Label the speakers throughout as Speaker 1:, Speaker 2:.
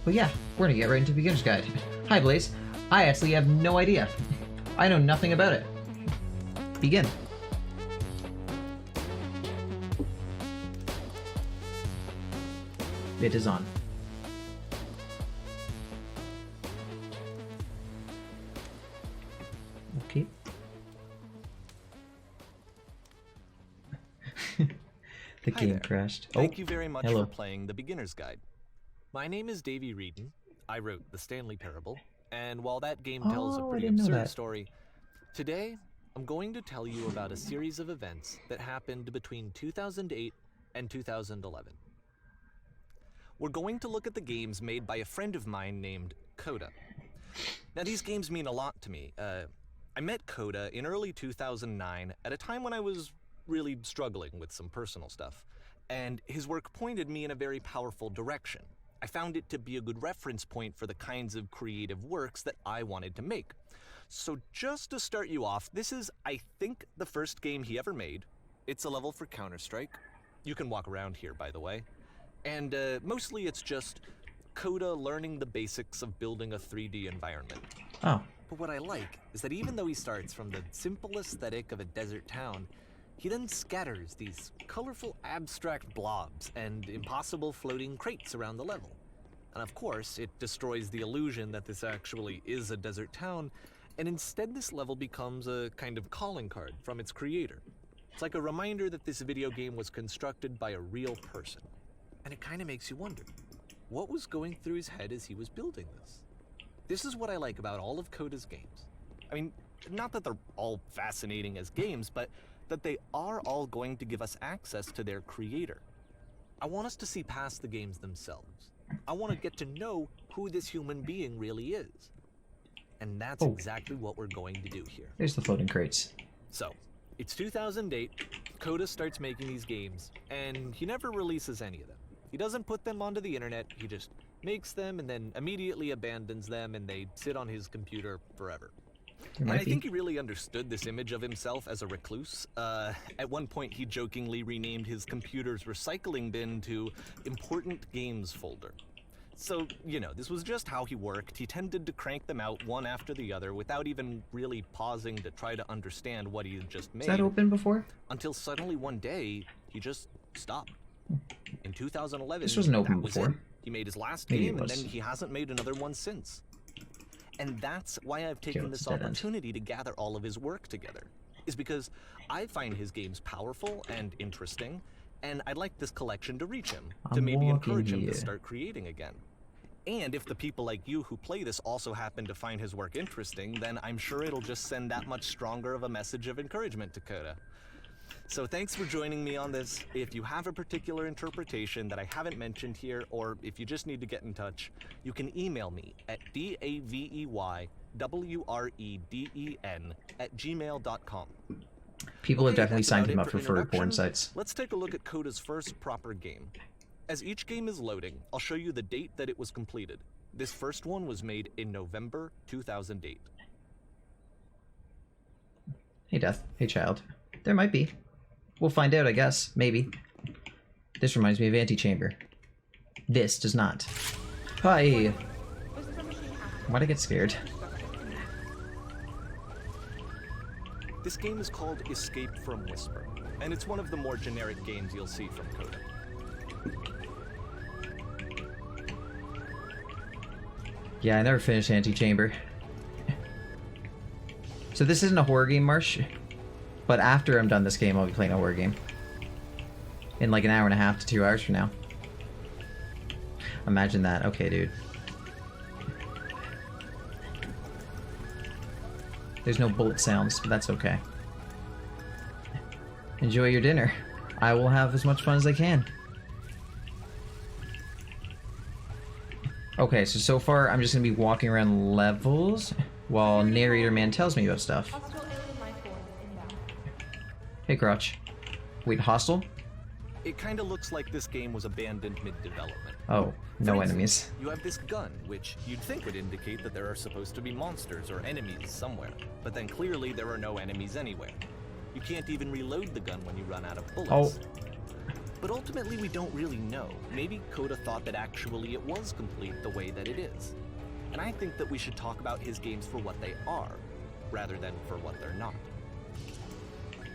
Speaker 1: But yeah, we're gonna get right into Beginner's Guide. Hi Blaze, I actually have no idea. I know nothing about it. Begin. It is on. Okay. The
Speaker 2: Hi
Speaker 1: game
Speaker 2: there.
Speaker 1: crashed.
Speaker 2: Thank you very much
Speaker 1: hello.
Speaker 2: for playing the Beginner's Guide. My name is Davey Reedon. I wrote The Stanley Parable, and while that game tells a
Speaker 1: Oh, I
Speaker 2: pretty
Speaker 1: didn't know
Speaker 2: absurd
Speaker 1: that.
Speaker 2: story, today I'm going to tell you about a series of events that happened between 2008 and 2011. We're going to look at the games made by a friend of mine named Coda. Now, these games mean a lot to me. I met Coda in early 2009 at a time when I was really struggling with some personal stuff, and his work pointed me in a very powerful direction. I found it to be a good reference point for the kinds of creative works that I wanted to make. So just to start you off, this is, I think, the first game he ever made. It's a level for Counter-Strike. You can walk around here, by the way. And mostly it's just Coda learning the basics of building a 3D environment.
Speaker 1: Oh.
Speaker 2: But what I like is that even though he starts from the simple aesthetic of a desert town, he then scatters these colorful abstract blobs and impossible floating crates around the level. And of course, it destroys the illusion that this actually is a desert town, and instead this level becomes a kind of calling card from its creator. It's like a reminder that this video game was constructed by a real person. And it kind of makes you wonder, what was going through his head as he was building this? This is what I like about all of Coda's games. I mean, not that they're all fascinating as games, but that they are all going to give us access to their creator. I want us to see past the games themselves. I want to get to know who this human being really is. And that's exactly what we're going to do here.
Speaker 1: There's the floating crates.
Speaker 2: So, it's 2008, Coda starts making these games, and he never releases any of them. He doesn't put them onto the internet, he just makes them and then immediately abandons them, and they sit on his computer forever. And I think he really understood this image of himself as a recluse. At one point, he jokingly renamed his computer's recycling bin to Important Games Folder. So, you know, this was just how he worked. He tended to crank them out one after the other without even really pausing to try to understand what he had just made.
Speaker 1: Is that open before?
Speaker 2: Until suddenly one day, he just stopped. In 2011,
Speaker 1: This wasn't open
Speaker 2: that was
Speaker 1: before.
Speaker 2: it. He made his last
Speaker 1: Maybe
Speaker 2: game,
Speaker 1: it
Speaker 2: and
Speaker 1: was.
Speaker 2: then he hasn't made another one since. And that's why I've taken
Speaker 1: what's
Speaker 2: this
Speaker 1: the dead end?
Speaker 2: opportunity to gather all of his work together, is because I find his games powerful and interesting, and I'd like this collection to reach him, to
Speaker 1: I'm
Speaker 2: maybe
Speaker 1: walking
Speaker 2: encourage him
Speaker 1: here.
Speaker 2: to start creating again. And if the people like you who play this also happen to find his work interesting, then I'm sure it'll just send that much stronger of a message of encouragement to Coda. So thanks for joining me on this. If you have a particular interpretation that I haven't mentioned here, or if you just need to get in touch, you can email me at daveywreden@gmail.com.
Speaker 1: People have definitely
Speaker 2: that's
Speaker 1: signed
Speaker 2: about
Speaker 1: him
Speaker 2: it
Speaker 1: up for
Speaker 2: introduction.
Speaker 1: porn sites.
Speaker 2: Let's take a look at Coda's first proper game. As each game is loading, I'll show you the date that it was completed. This first one was made in November 2008.
Speaker 1: Hey, Death. Hey, Child. There might be. We'll find out, I guess. Maybe. This reminds me of Antechamber. This does not. Hi! Why'd I get scared?
Speaker 2: This game is called Escape from Whisper, and it's one of the more generic games you'll see from Coda.
Speaker 1: Yeah, I never finished Antechamber. So this isn't a horror game, Marsh. But after I'm done this game, I'll be playing a horror game. In like an hour and a half to 2 hours from now. Imagine that. Okay, dude. There's no bullet sounds, but that's okay. Enjoy your dinner. I will have as much fun as I can. Okay, so far I'm just gonna be walking around levels while narrator man tells me about stuff. Hey, Crotch. Wait, hostile?
Speaker 2: It kind of looks like this game was abandoned mid-development.
Speaker 1: Oh, no
Speaker 2: For
Speaker 1: enemies.
Speaker 2: instance, you have this gun, which you'd think would indicate that there are supposed to be monsters or enemies somewhere, but then clearly there are no enemies anywhere. You can't even reload the gun when you run out of bullets.
Speaker 1: Oh.
Speaker 2: But ultimately we don't really know. Maybe Coda thought that actually it was complete the way that it is. And I think that we should talk about his games for what they are, rather than for what they're not.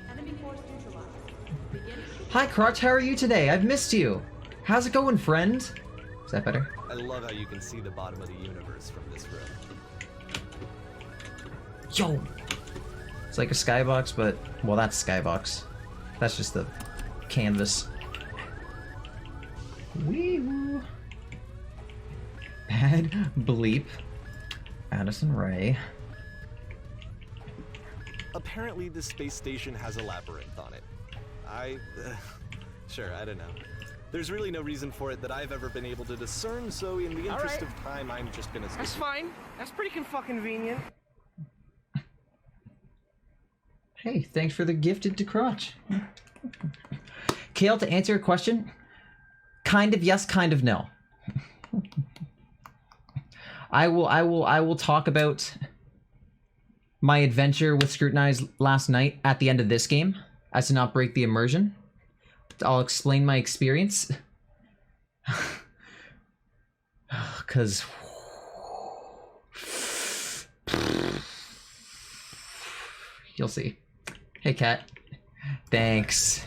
Speaker 3: Enemy force neutralized.
Speaker 1: Hi, Crotch, how are you today? I've missed you. How's it going, friend? Is that better?
Speaker 2: I love how you can see the bottom of the universe from this room.
Speaker 1: Yo! It's like a skybox, but... Well, that's skybox. That's just the canvas. Wee-woo. Bad bleep. Addison Ray.
Speaker 2: Apparently this space station has a labyrinth on it. Sure, I don't know. There's really no reason for it that I've ever been able to discern, so in the interest of time, I'm just gonna skip.
Speaker 4: That's fine. That's pretty convenient.
Speaker 1: Hey, thanks for the gifted to Crotch. Kale, to answer your question, kind of yes, kind of no. I will talk about my adventure with Scrutinize last night at the end of this game, as to not break the immersion. I'll explain my experience. Cause you'll see. Hey, Cat. Thanks.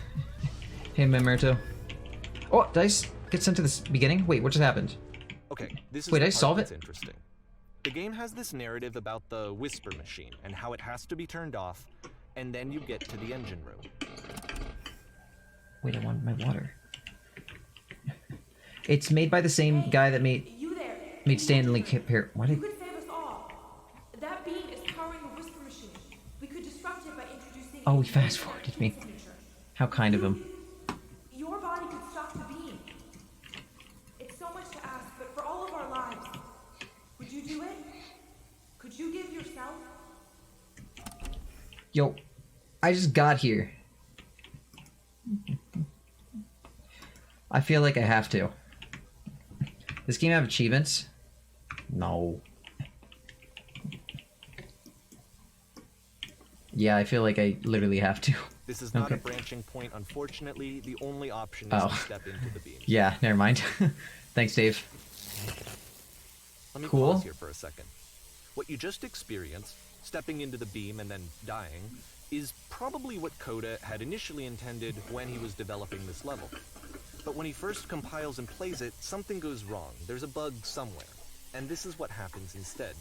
Speaker 1: Hey, Memerto. Oh, did I get sent to this beginning? Wait, what just happened?
Speaker 2: Okay, this is
Speaker 1: Wait,
Speaker 2: the
Speaker 1: I
Speaker 2: part
Speaker 1: solve
Speaker 2: that's
Speaker 1: it?
Speaker 2: interesting. The game has this narrative about the whisper machine and how it has to be turned off, and then you get to the engine room.
Speaker 1: Wait, I want my water. It's made by the same guy that made Stanley Parable. Why did...
Speaker 3: You could save us all. That beam is powering a whisper machine. We could disrupt it by introducing.
Speaker 1: Oh, he fast-forwarded me. How kind of him.
Speaker 3: Your body could stop the beam. It's so much to ask, but for all of our lives, would you do it? Could you give yourself?
Speaker 1: Yo, I just got here. I feel like I have to. This game have achievements? No. Yeah, I feel like I literally have to.
Speaker 2: This is not
Speaker 1: Okay.
Speaker 2: a branching point, unfortunately. The only option is to step into the beam.
Speaker 1: Yeah, never mind. Thanks, Dave.
Speaker 2: Let me
Speaker 1: Cool.
Speaker 2: pause here for a second. What you just experienced, stepping into the beam and then dying, is probably what Coda had initially intended when he was developing this level. But when he first compiles and plays it, something goes wrong. There's a bug somewhere. And this is what happens instead.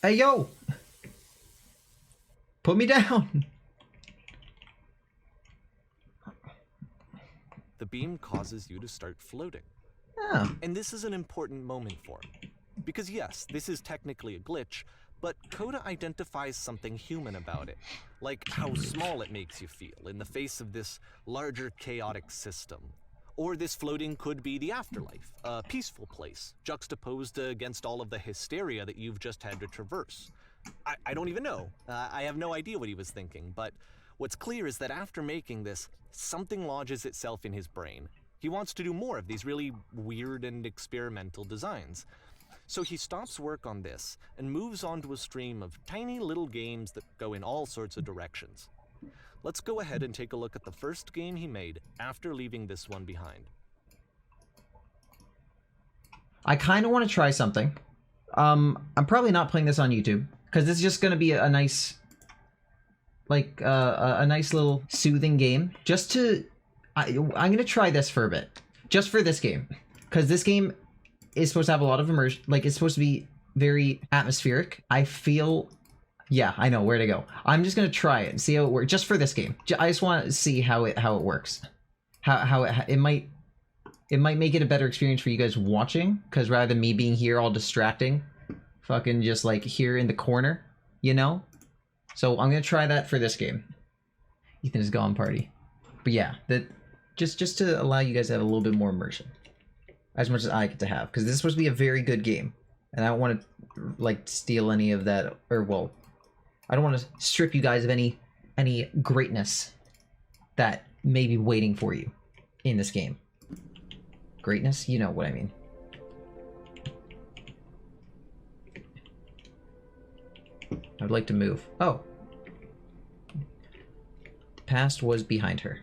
Speaker 1: Hey, yo! Put me down!
Speaker 2: The beam causes you to start floating.
Speaker 1: Oh.
Speaker 2: And this is an important moment for him. Because yes, this is technically a glitch, but Coda identifies something human about it. Like how small it makes you feel in the face of this larger chaotic system. Or this floating could be the afterlife, a peaceful place, juxtaposed against all of the hysteria that you've just had to traverse. I don't even know. I have no idea what he was thinking, but what's clear is that after making this, something lodges itself in his brain. He wants to do more of these really weird and experimental designs. So he stops work on this and moves on to a stream of tiny little games that go in all sorts of directions. Let's go ahead and take a look at the first game he made after leaving this one behind.
Speaker 1: I kind of want to try something. I'm probably not playing this on YouTube, because this is just going to be a nice, like, a nice little soothing game. Just to... I'm going to try this for a bit. Just for this game. Because this game is supposed to have a lot of immersion. Like, it's supposed to be very atmospheric. I feel... Yeah, I know where to go. I'm just going to try it and see how it works. Just for this game. I just want to see how it works. How it it might make it a better experience for you guys watching, because rather than me being here all distracting, fucking just like here in the corner, you know? So I'm gonna try that for this game. Ethan is gone party. But yeah, that just to allow you guys to have a little bit more immersion. As much as I get to have, because this is supposed to be a very good game. And I don't want to like steal any of that, or well, I don't want to strip you guys of any greatness that may be waiting for you in this game. Greatness? You know what I mean. I'd like to move. Oh. Past was behind her.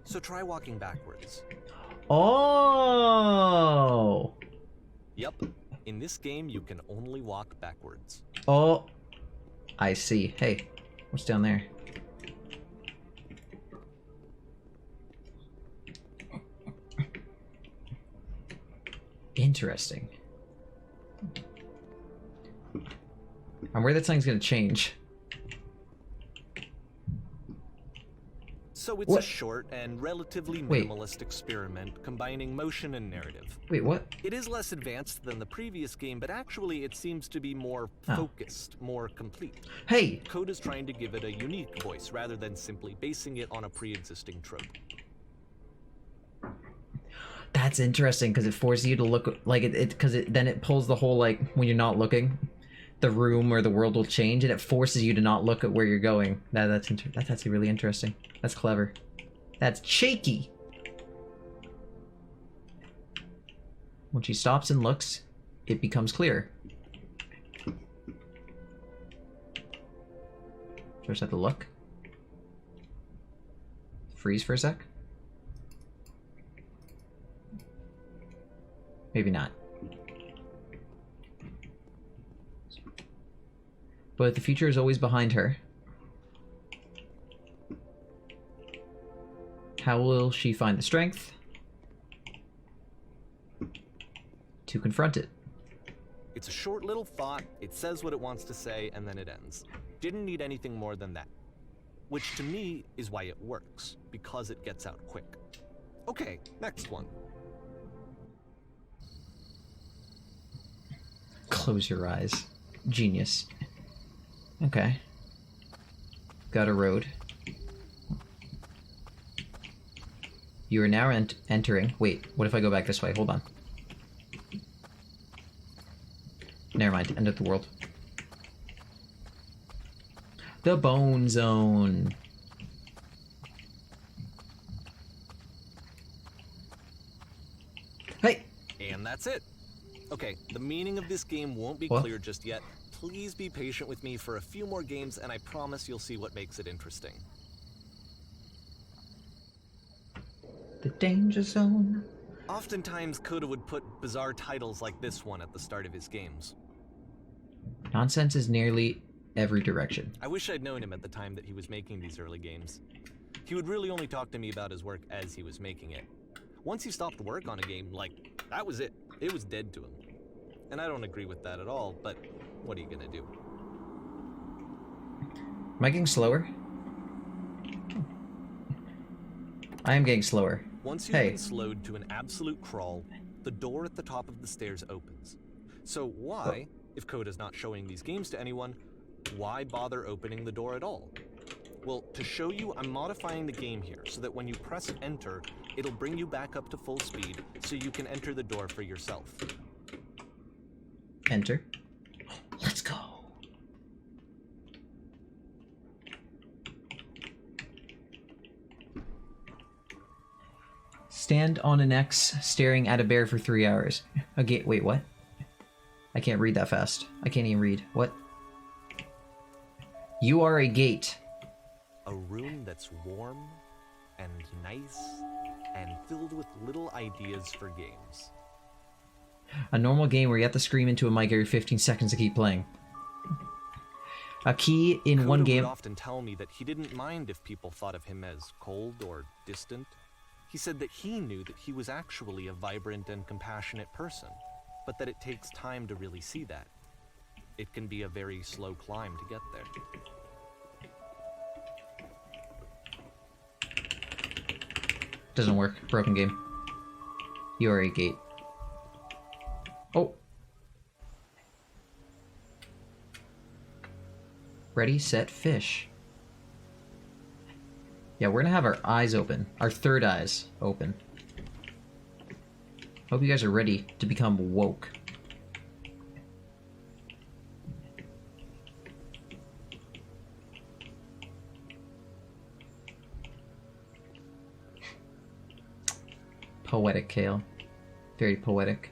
Speaker 2: So try walking backwards.
Speaker 1: Oh!
Speaker 2: Yep. In this game, you can only walk backwards.
Speaker 1: Oh. I see. Hey, what's down there? Interesting. I'm worried that something's gonna change.
Speaker 2: So it's
Speaker 1: What?
Speaker 2: a short and relatively
Speaker 1: Wait.
Speaker 2: minimalist experiment combining motion and narrative.
Speaker 1: Wait, what?
Speaker 2: It is less advanced than the previous game, but actually it seems to be more
Speaker 1: Oh.
Speaker 2: focused, more complete.
Speaker 1: Hey!
Speaker 2: Code is trying to give it a unique voice rather than simply basing it on a pre-existing trope.
Speaker 1: That's interesting, because it forces you to look, like, then it pulls the whole, like, when you're not looking, the room or the world will change, and it forces you to not look at where you're going. That's actually really interesting. That's clever. That's cheeky! When she stops and looks, it becomes clear. Just have to look. Freeze for a sec. Maybe not. But the future is always behind her. How will she find the strength to confront it?
Speaker 2: It's a short little thought, it says what it wants to say, and then it ends. Didn't need anything more than that. Which to me is why it works, because it gets out quick. Okay, next one.
Speaker 1: Close your eyes. Genius. Okay. Got a road. You are now entering... Wait, what if I go back this way? Hold on. Never mind, end of the world. The Bone Zone. Hey!
Speaker 2: And that's it. Okay, the meaning of this game won't be
Speaker 1: What?
Speaker 2: clear just yet. Please be patient with me for a few more games, and I promise you'll see what makes it interesting.
Speaker 1: The Danger Zone.
Speaker 2: Oftentimes, Coda would put bizarre titles like this one at the start of his games.
Speaker 1: Nonsense is nearly every direction.
Speaker 2: I wish I'd known him at the time that he was making these early games. He would really only talk to me about his work as he was making it. Once he stopped work on a game, like, that was it. It was dead to him. And I don't agree with that at all, but what are you gonna do?
Speaker 1: Am I getting slower? I am getting slower.
Speaker 2: Once you've
Speaker 1: Hey.
Speaker 2: been slowed to an absolute crawl, the door at the top of the stairs opens. So why, if Coda's not showing these games to anyone, why bother opening the door at all? Well, to show you, I'm modifying the game here so that when you press enter, it'll bring you back up to full speed so you can enter the door for yourself.
Speaker 1: Enter. Let's go. Stand on an X staring at a bear for 3 hours. A gate. Wait, what? I can't read that fast. I can't even read. What? You are a gate.
Speaker 2: A room that's warm and nice and filled with little ideas for games.
Speaker 1: A normal game where you have to scream into a mic every 15 seconds to keep playing. A key in
Speaker 2: Coda
Speaker 1: one
Speaker 2: would
Speaker 1: game.
Speaker 2: often tell me that he didn't mind if people thought of him as cold or distant. He said that he knew that he was actually a vibrant and compassionate person, but that it takes time to really see that. It can be a very slow climb to get there.
Speaker 1: Doesn't work. Broken game. You are a gate. Oh. Ready, set, fish. Yeah, we're gonna have our eyes open. Our third eyes open. Hope you guys are ready to become woke. Poetic, Kale. Very poetic.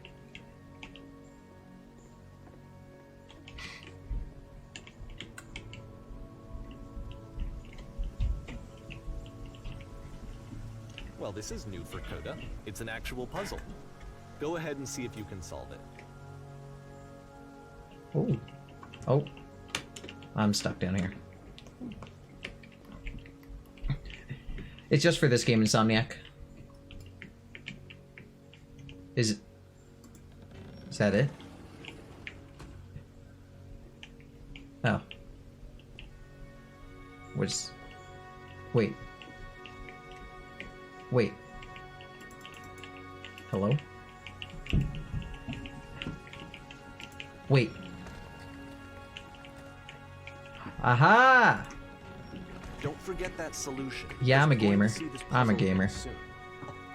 Speaker 2: Well, this is new for Coda. It's an actual puzzle. Go ahead and see if you can solve it.
Speaker 1: Oh. Oh. I'm stuck down here. It's just for this game, Insomniac. Is that it? Oh. Wait. Wait. Hello? Wait. Aha!
Speaker 2: Don't forget that solution.
Speaker 1: Yeah, I'm a
Speaker 2: We're going
Speaker 1: gamer.
Speaker 2: to see this
Speaker 1: I'm a
Speaker 2: puzzle
Speaker 1: gamer.
Speaker 2: soon.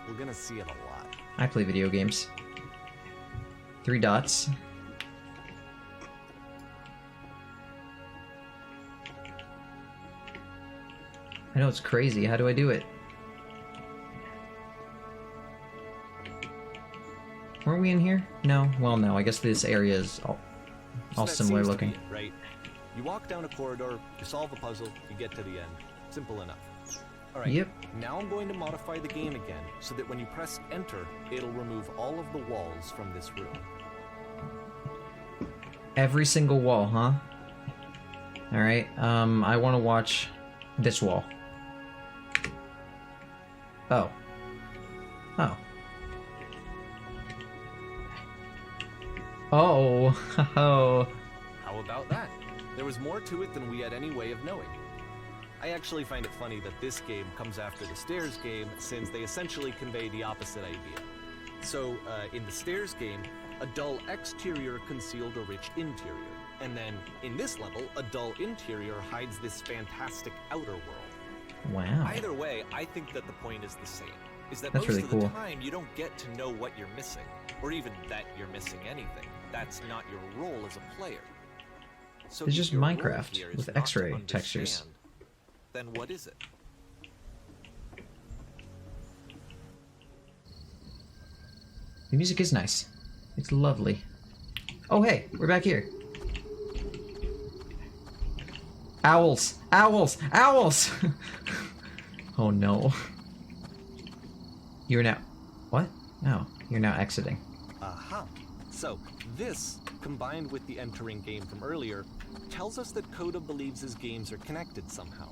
Speaker 2: We're gonna see it a lot.
Speaker 1: I play video games. 3 dots. I know it's crazy. How do I do it? Weren't we in here? No? Well, no. I guess this area is all
Speaker 2: So that
Speaker 1: similar
Speaker 2: seems to
Speaker 1: looking.
Speaker 2: be it, right? You walk down a corridor, you solve a puzzle, you get to the end. Simple enough. Alright,
Speaker 1: Yep.
Speaker 2: now I'm going to modify the game again so that when you press enter, it'll remove all of the walls from this room.
Speaker 1: Every single wall, huh? Alright, I want to watch this wall. Oh. Oh. Oh. Oh.
Speaker 2: How about that? There was more to it than we had any way of knowing. I actually find it funny that this game comes after the Stairs game, since they essentially convey the opposite idea. So, in the Stairs game, a dull exterior concealed a rich interior. And then, in this level, a dull interior hides this fantastic outer world.
Speaker 1: Wow.
Speaker 2: Either way, I think that the point is the same. Is that
Speaker 1: That's
Speaker 2: most
Speaker 1: really
Speaker 2: of
Speaker 1: cool.
Speaker 2: the time, you don't get to know what you're missing. Or even that you're missing anything. That's not your role as a player. So
Speaker 1: It's
Speaker 2: if
Speaker 1: just
Speaker 2: your role
Speaker 1: Minecraft
Speaker 2: here is
Speaker 1: with
Speaker 2: not to
Speaker 1: X-ray textures.
Speaker 2: understand, then what is it?
Speaker 1: The music is nice. It's lovely. Oh, hey, we're back here. Owls! Owls! Owls! Oh no. You're now... What? No, you're now exiting.
Speaker 2: Aha. So, this, combined with the entering game from earlier, tells us that Coda believes his games are connected somehow.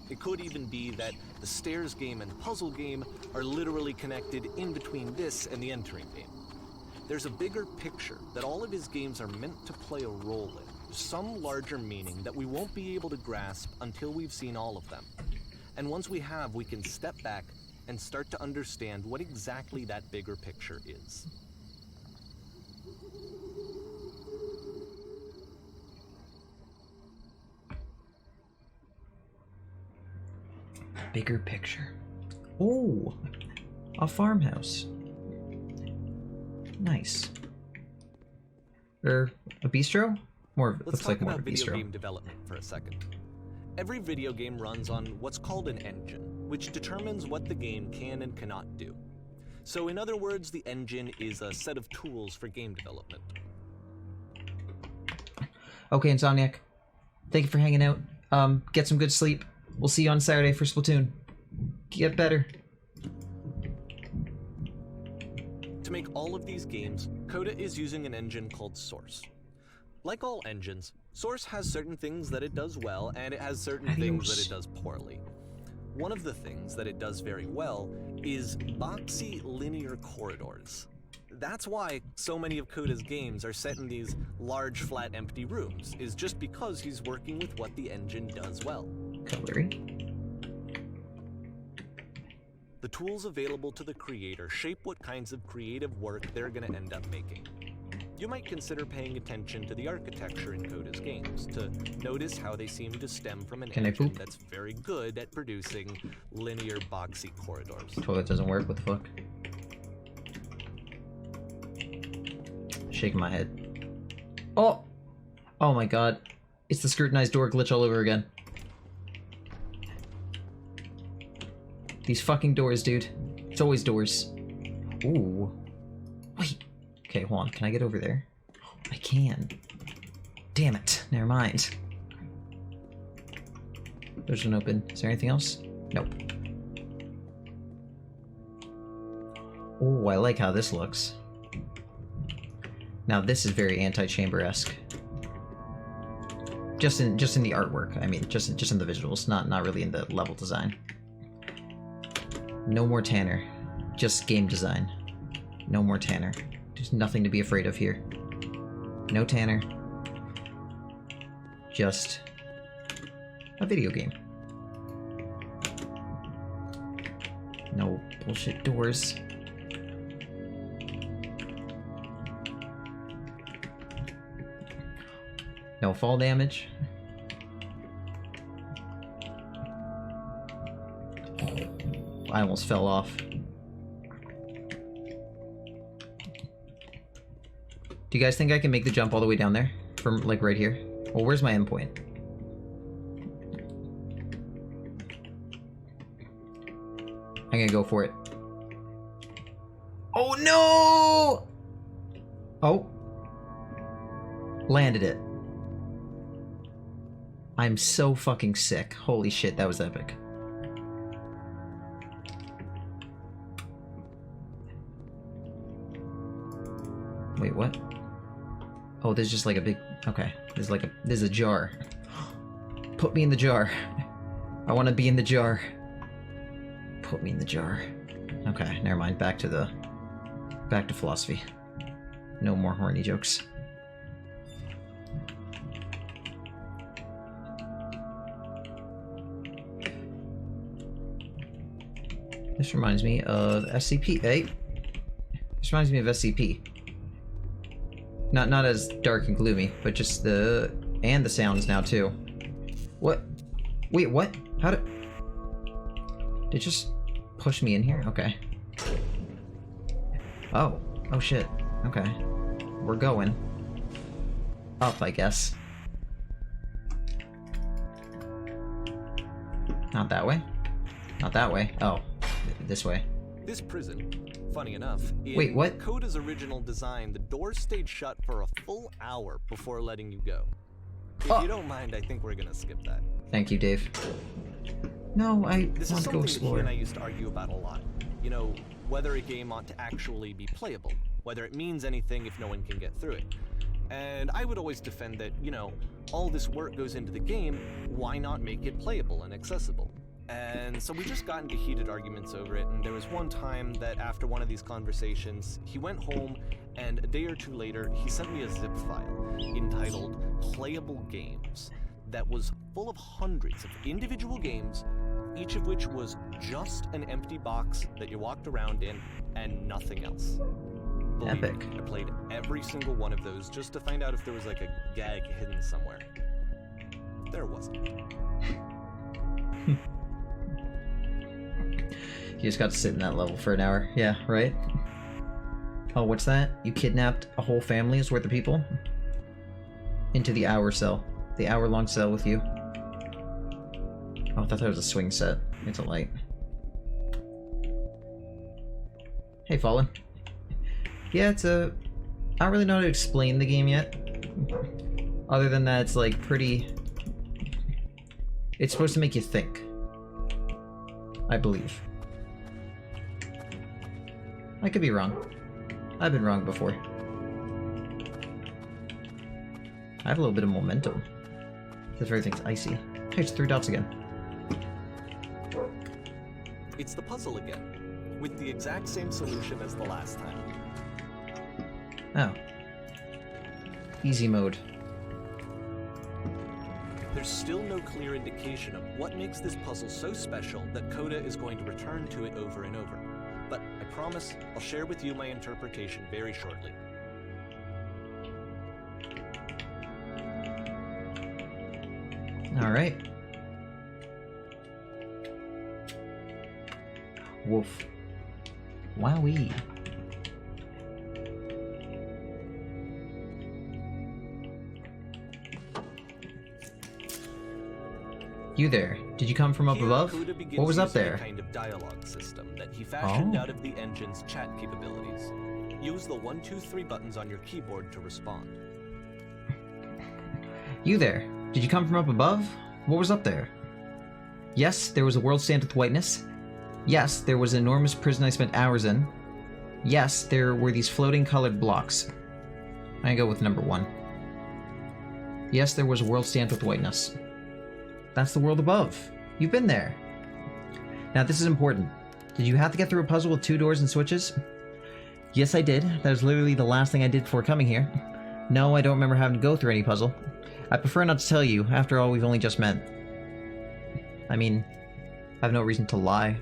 Speaker 2: It could even be that the Stairs game and Puzzle game are literally connected in between this and the entering game. There's a bigger picture that all of his games are meant to play a role in, some larger meaning that we won't be able to grasp until we've seen all of them. And once we have, we can step back and start to understand what exactly that bigger picture is.
Speaker 1: Bigger picture. Oh! A farmhouse. Nice. Or a bistro? More,
Speaker 2: Let's
Speaker 1: looks
Speaker 2: talk
Speaker 1: like more
Speaker 2: about
Speaker 1: of a
Speaker 2: video
Speaker 1: bistro.
Speaker 2: game development for a second. Every video game runs on what's called an engine, which determines what the game can and cannot do. So in other words, the engine is a set of tools for game development.
Speaker 1: Okay, Insomniac. Thank you for hanging out. Get some good sleep. We'll see you on Saturday for Splatoon. Get better.
Speaker 2: To make all of these games, Coda is using an engine called Source. Like all engines, Source has certain things that it does well, and it has certain things that it does poorly. One of the things that it does very well is boxy linear corridors. That's why so many of Coda's games are set in these large, flat, empty rooms, is just because he's working with what the engine does well.
Speaker 1: Cutlery.
Speaker 2: The tools available to the creator shape what kinds of creative work they're going to end up making. You might consider paying attention to the architecture in Coda's games, to notice how they seem to stem from an engine that's very good at producing linear, boxy corridors.
Speaker 1: Toilet doesn't work, what the fuck? Shaking my head. Oh! Oh my god. It's the scrutinized door glitch all over again. These fucking doors, dude. It's always doors. Ooh. Wait. Okay, hold on. Can I get over there? I can. Damn it. Never mind. There's an open. Is there anything else? Nope. Oh, I like how this looks. Now this is very anti-chamber-esque. Just in the artwork. I mean, just in the visuals, not really in the level design. No more Tanner. Just game design. No more Tanner. There's nothing to be afraid of here. No Tanner. Just a video game. No bullshit doors. No fall damage. I almost fell off. Do you guys think I can make the jump all the way down there? From, like, right here? Well, where's my endpoint? I'm gonna go for it. Oh, no! Oh. Landed it. I'm so fucking sick. Holy shit, that was epic. Wait, what? Oh, there's just like a big... Okay. There's a jar. Put me in the jar. I want to be in the jar. Put me in the jar. Okay, never mind. Back to philosophy. No more horny jokes. This reminds me of SCP. Hey! This reminds me of SCP. Not as dark and gloomy, but just the sounds now too. What? Wait, what? How did it just push me in here? Okay. Oh shit. Okay. We're going up, I guess. Not that way. Not that way. Oh, this way.
Speaker 2: This prison, funny enough, in
Speaker 1: Wait, what?
Speaker 2: Coda's original design, the doors stayed shut for a full hour before letting you go. If you don't mind, I think we're gonna skip that.
Speaker 1: Thank you, Dave. No, I
Speaker 2: This
Speaker 1: want
Speaker 2: is
Speaker 1: to go
Speaker 2: something that he
Speaker 1: explore.
Speaker 2: and I used to argue about a lot. You know, whether a game ought to actually be playable, whether it means anything if no one can get through it. And I would always defend that, you know, all this work goes into the game, why not make it playable and accessible? And so we just got into heated arguments over it, and there was one time that after one of these conversations, he went home, and a day or two later, he sent me a zip file entitled Playable Games that was full of hundreds of individual games, each of which was just an empty box that you walked around in and nothing else. Believe
Speaker 1: Epic.
Speaker 2: me, I played every single one of those just to find out if there was like a gag hidden somewhere. There wasn't.
Speaker 1: You just got to sit in that level for an hour. Yeah, right? Oh, what's that? You kidnapped a whole family's worth of people? Into the hour cell. The hour-long cell with you. Oh, I thought that was a swing set. It's a light. Hey, Fallen. Yeah, it's a... I don't really know how to explain the game yet. Other than that, it's like pretty... It's supposed to make you think. I believe. I could be wrong. I've been wrong before. I have a little bit of momentum. This very thing's icy. Hey, it's 3 dots again.
Speaker 2: It's the puzzle again, with the exact same solution as the last time.
Speaker 1: Oh. Easy mode.
Speaker 2: there's still no clear indication of what makes this puzzle so special that Coda is going to return to it over and over. But I promise I'll share with you my interpretation very shortly.
Speaker 1: All right. Woof. Wowee. You there. Did you come from up
Speaker 2: Here,
Speaker 1: above?
Speaker 2: Coda begins
Speaker 1: What was up
Speaker 2: using
Speaker 1: there?
Speaker 2: A kind of dialogue system that he fashioned
Speaker 1: Oh.
Speaker 2: out of the engine's chat capabilities. Use the 1, 2, 3 buttons on your keyboard to respond.
Speaker 1: You there. Did you come from up above? What was up there? Yes, there was a world stamped with whiteness. Yes, there was an enormous prison I spent hours in. Yes, there were these floating colored blocks. I'm gonna go with number 1. Yes, there was a world stamped with whiteness. That's the world above. You've been there. Now, this is important. Did you have to get through a puzzle with 2 doors and switches? Yes, I did. That was literally the last thing I did before coming here. No, I don't remember having to go through any puzzle. I prefer not to tell you. After all, we've only just met. I mean, I have no reason to lie.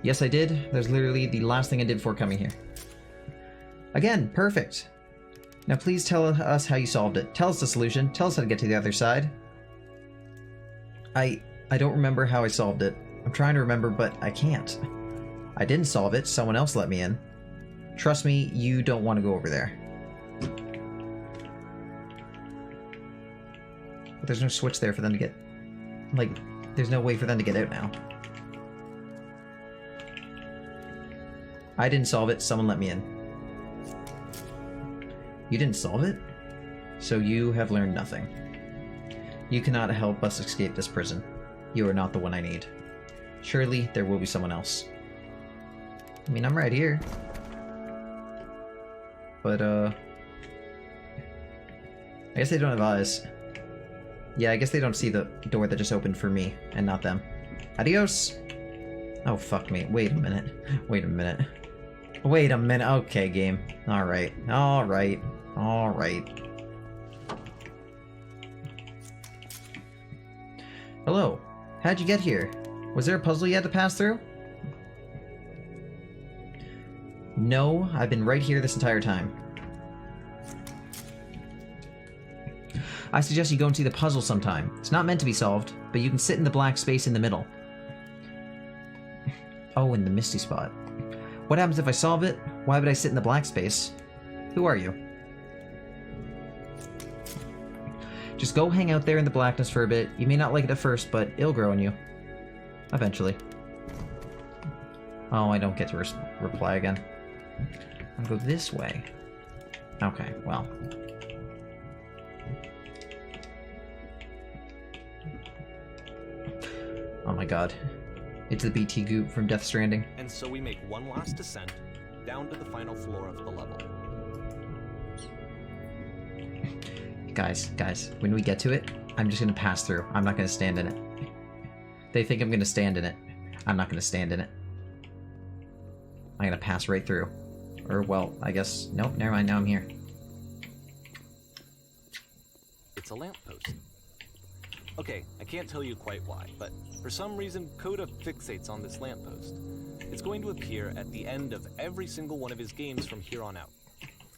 Speaker 1: Yes, I did. That was literally the last thing I did before coming here. Again, perfect. Now please tell us how you solved it. Tell us the solution. Tell us how to get to the other side. I don't remember how I solved it. I'm trying to remember, but I can't. I didn't solve it. Someone else let me in. Trust me, you don't want to go over there. But there's no switch there for them to get... Like, there's no way for them to get out now. I didn't solve it. Someone let me in. You didn't solve it? So you have learned nothing. You cannot help us escape this prison. You are not the one I need. Surely there will be someone else. I mean, I'm right here. But, I guess they don't have eyes. Yeah, I guess they don't see the door that just opened for me, and not them. Adios! Oh, fuck me. Wait a minute. Wait a minute. Wait a minute. Okay, game. Alright. Alright. Alright. Hello. How'd you get here? Was there a puzzle you had to pass through? No, I've been right here this entire time. I suggest you go and see the puzzle sometime. It's not meant to be solved, but you can sit in the black space in the middle. Oh, in the misty spot. What happens if I solve it? Why would I sit in the black space? Who are you? Just go hang out there in the blackness for a bit. You may not like it at first, but it'll grow on you. Eventually. Oh, I don't get to reply again. I'll go this way. Okay, well. Oh my god. It's the BT goop from Death Stranding.
Speaker 2: And so we make one last descent down to the final floor of the level.
Speaker 1: Guys, when we get to it, I'm just gonna pass through. I'm not gonna stand in it. They think I'm gonna stand in it. I'm not gonna stand in it. I'm gonna pass right through. Or, well, I guess... Nope, never mind, now I'm here.
Speaker 2: It's a lamppost. Okay, I can't tell you quite why, but for some reason, Coda fixates on this lamppost. It's going to appear at the end of every single one of his games from here on out.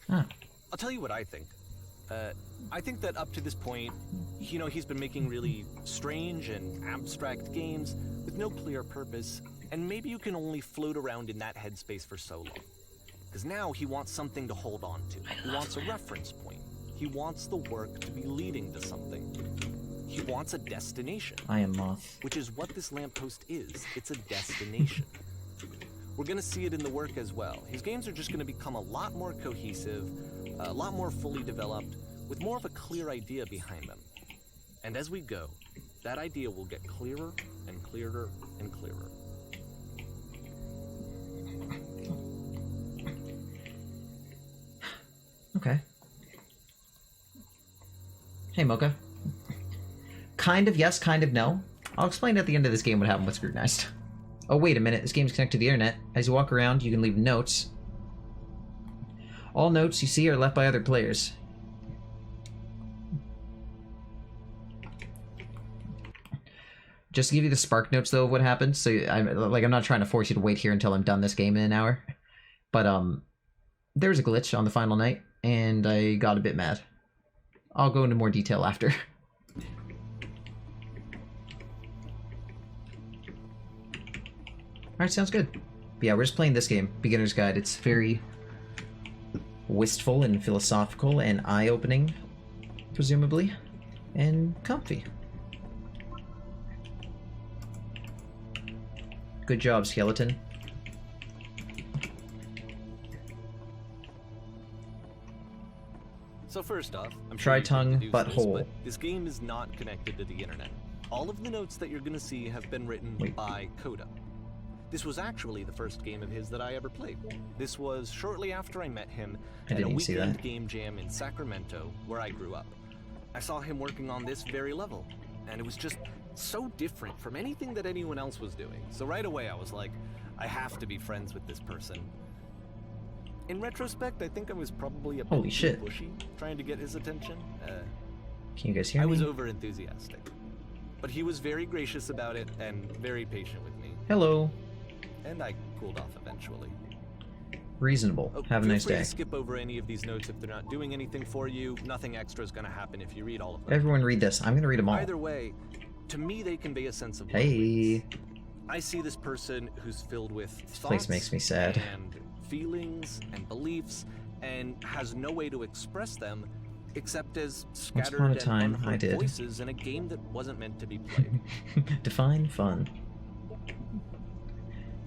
Speaker 1: Huh.
Speaker 2: I'll tell you what I think. I think that up to this point, you know, he's been making really strange and abstract games with no clear purpose, and maybe you can only float around in that headspace for so long. Because now he wants something to hold on to. He wants a reference point. He wants the work to be leading to something. He wants a destination.
Speaker 1: I am Moth.
Speaker 2: Which is what this lamppost is. It's a destination. We're gonna see it in the work as well. His games are just gonna become a lot more cohesive, a lot more fully developed, with more of a clear idea behind them. And as we go, that idea will get clearer and clearer and clearer.
Speaker 1: Okay. Hey, Mocha. Kind of yes, kind of no. I'll explain at the end of this game what happened with Scrutinized. Oh, wait a minute. This game's connected to the internet. As you walk around, you can leave notes. All notes you see are left by other players. Just to give you the spark notes though of what happened. So I'm not trying to force you to wait here until I'm done this game in an hour. But there was a glitch on the final night, and I got a bit mad. I'll go into more detail after. Alright, sounds good. But yeah, we're just playing this game, Beginner's Guide. It's very wistful and philosophical and eye-opening, presumably, and comfy. Good job, skeleton.
Speaker 2: So first off, I'm
Speaker 1: Try
Speaker 2: sure you
Speaker 1: tongue,
Speaker 2: can deduce this,
Speaker 1: butthole.
Speaker 2: but this game is not connected to the internet. All of the notes that you're going to see have been written by Coda. This was actually the first game of his that I ever played. This was shortly after I met him at a weekend game jam in Sacramento, where I grew up. I saw him working on this very level, and it was just so different from anything that anyone else was doing. So right away I was like, I have to be friends with this person. In retrospect, I think I was probably a bit too pushy, trying to get his attention.
Speaker 1: Can you guys hear me?
Speaker 2: I was over-enthusiastic. But he was very gracious about it and very patient with me.
Speaker 1: Hello.
Speaker 2: And I cooled off eventually.
Speaker 1: Reasonable. Have a nice day.
Speaker 2: Feel free to skip over any of these notes if they're not doing anything for you. Nothing extra is going to happen if you read all of them.
Speaker 1: Everyone read this. I'm going to read them all.
Speaker 2: Either way, to me they convey a sense of
Speaker 1: Hey.
Speaker 2: I see this person who's filled with thoughts,
Speaker 1: place makes me sad.
Speaker 2: and feelings and beliefs, and has no way to express them except as scattered
Speaker 1: Once upon a time,
Speaker 2: and
Speaker 1: I did.
Speaker 2: voices in a game that wasn't meant to be played.
Speaker 1: Define fun.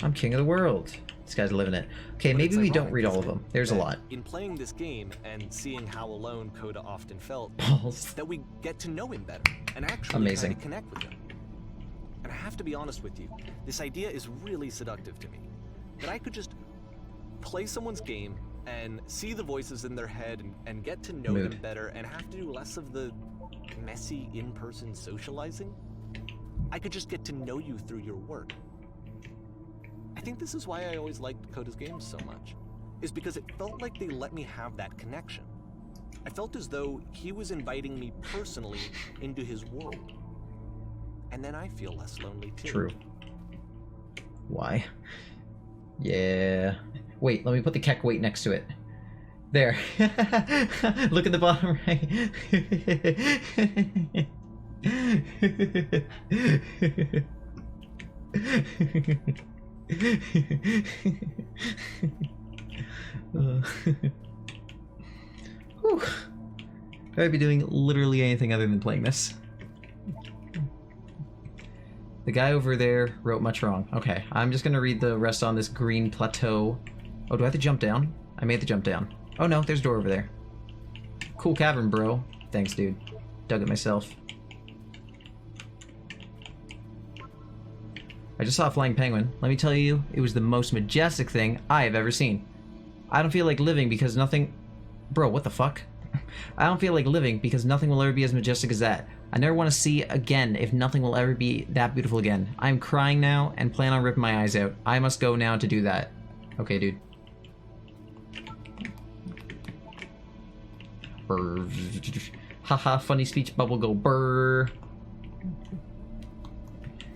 Speaker 1: I'm king of the world. This guy's living it. Okay,
Speaker 2: But
Speaker 1: maybe
Speaker 2: it's
Speaker 1: we don't
Speaker 2: ironic,
Speaker 1: read all
Speaker 2: isn't
Speaker 1: of
Speaker 2: it,
Speaker 1: them. There's a
Speaker 2: that
Speaker 1: lot.
Speaker 2: In playing this game and seeing how alone Coda often felt,
Speaker 1: Balls.
Speaker 2: that we get to know him better and actually
Speaker 1: Amazing.
Speaker 2: kind of connect with him. And I have to be honest with you, this idea is really seductive to me. That I could just play someone's game and see the voices in their head and get to know them better and have to do less of the messy in-person socializing. I could just get to know you through your work. I think this is why I always liked Coda's games so much, is because it felt like they let me have that connection. I felt as though he was inviting me personally into his world. And then I feel less lonely too.
Speaker 1: True. Why? Yeah. Wait, let me put the keck weight next to it. There. Look at the bottom right. Whew. Could I be doing literally anything other than playing this? The guy over there wrote much wrong. Okay, I'm just gonna read the rest on this green plateau. Oh, do I have to jump down? I made the jump down. Oh no, there's a door over there. Cool cavern, bro. Thanks, dude. Dug it myself. I just saw a flying penguin. Let me tell you, it was the most majestic thing I have ever seen. I don't feel like living because nothing... Bro, what the fuck? I don't feel like living because nothing will ever be as majestic as that. I never want to see again if nothing will ever be that beautiful again. I'm crying now and plan on ripping my eyes out. I must go now to do that. Okay, dude. Brr. Haha, funny speech bubble go brr.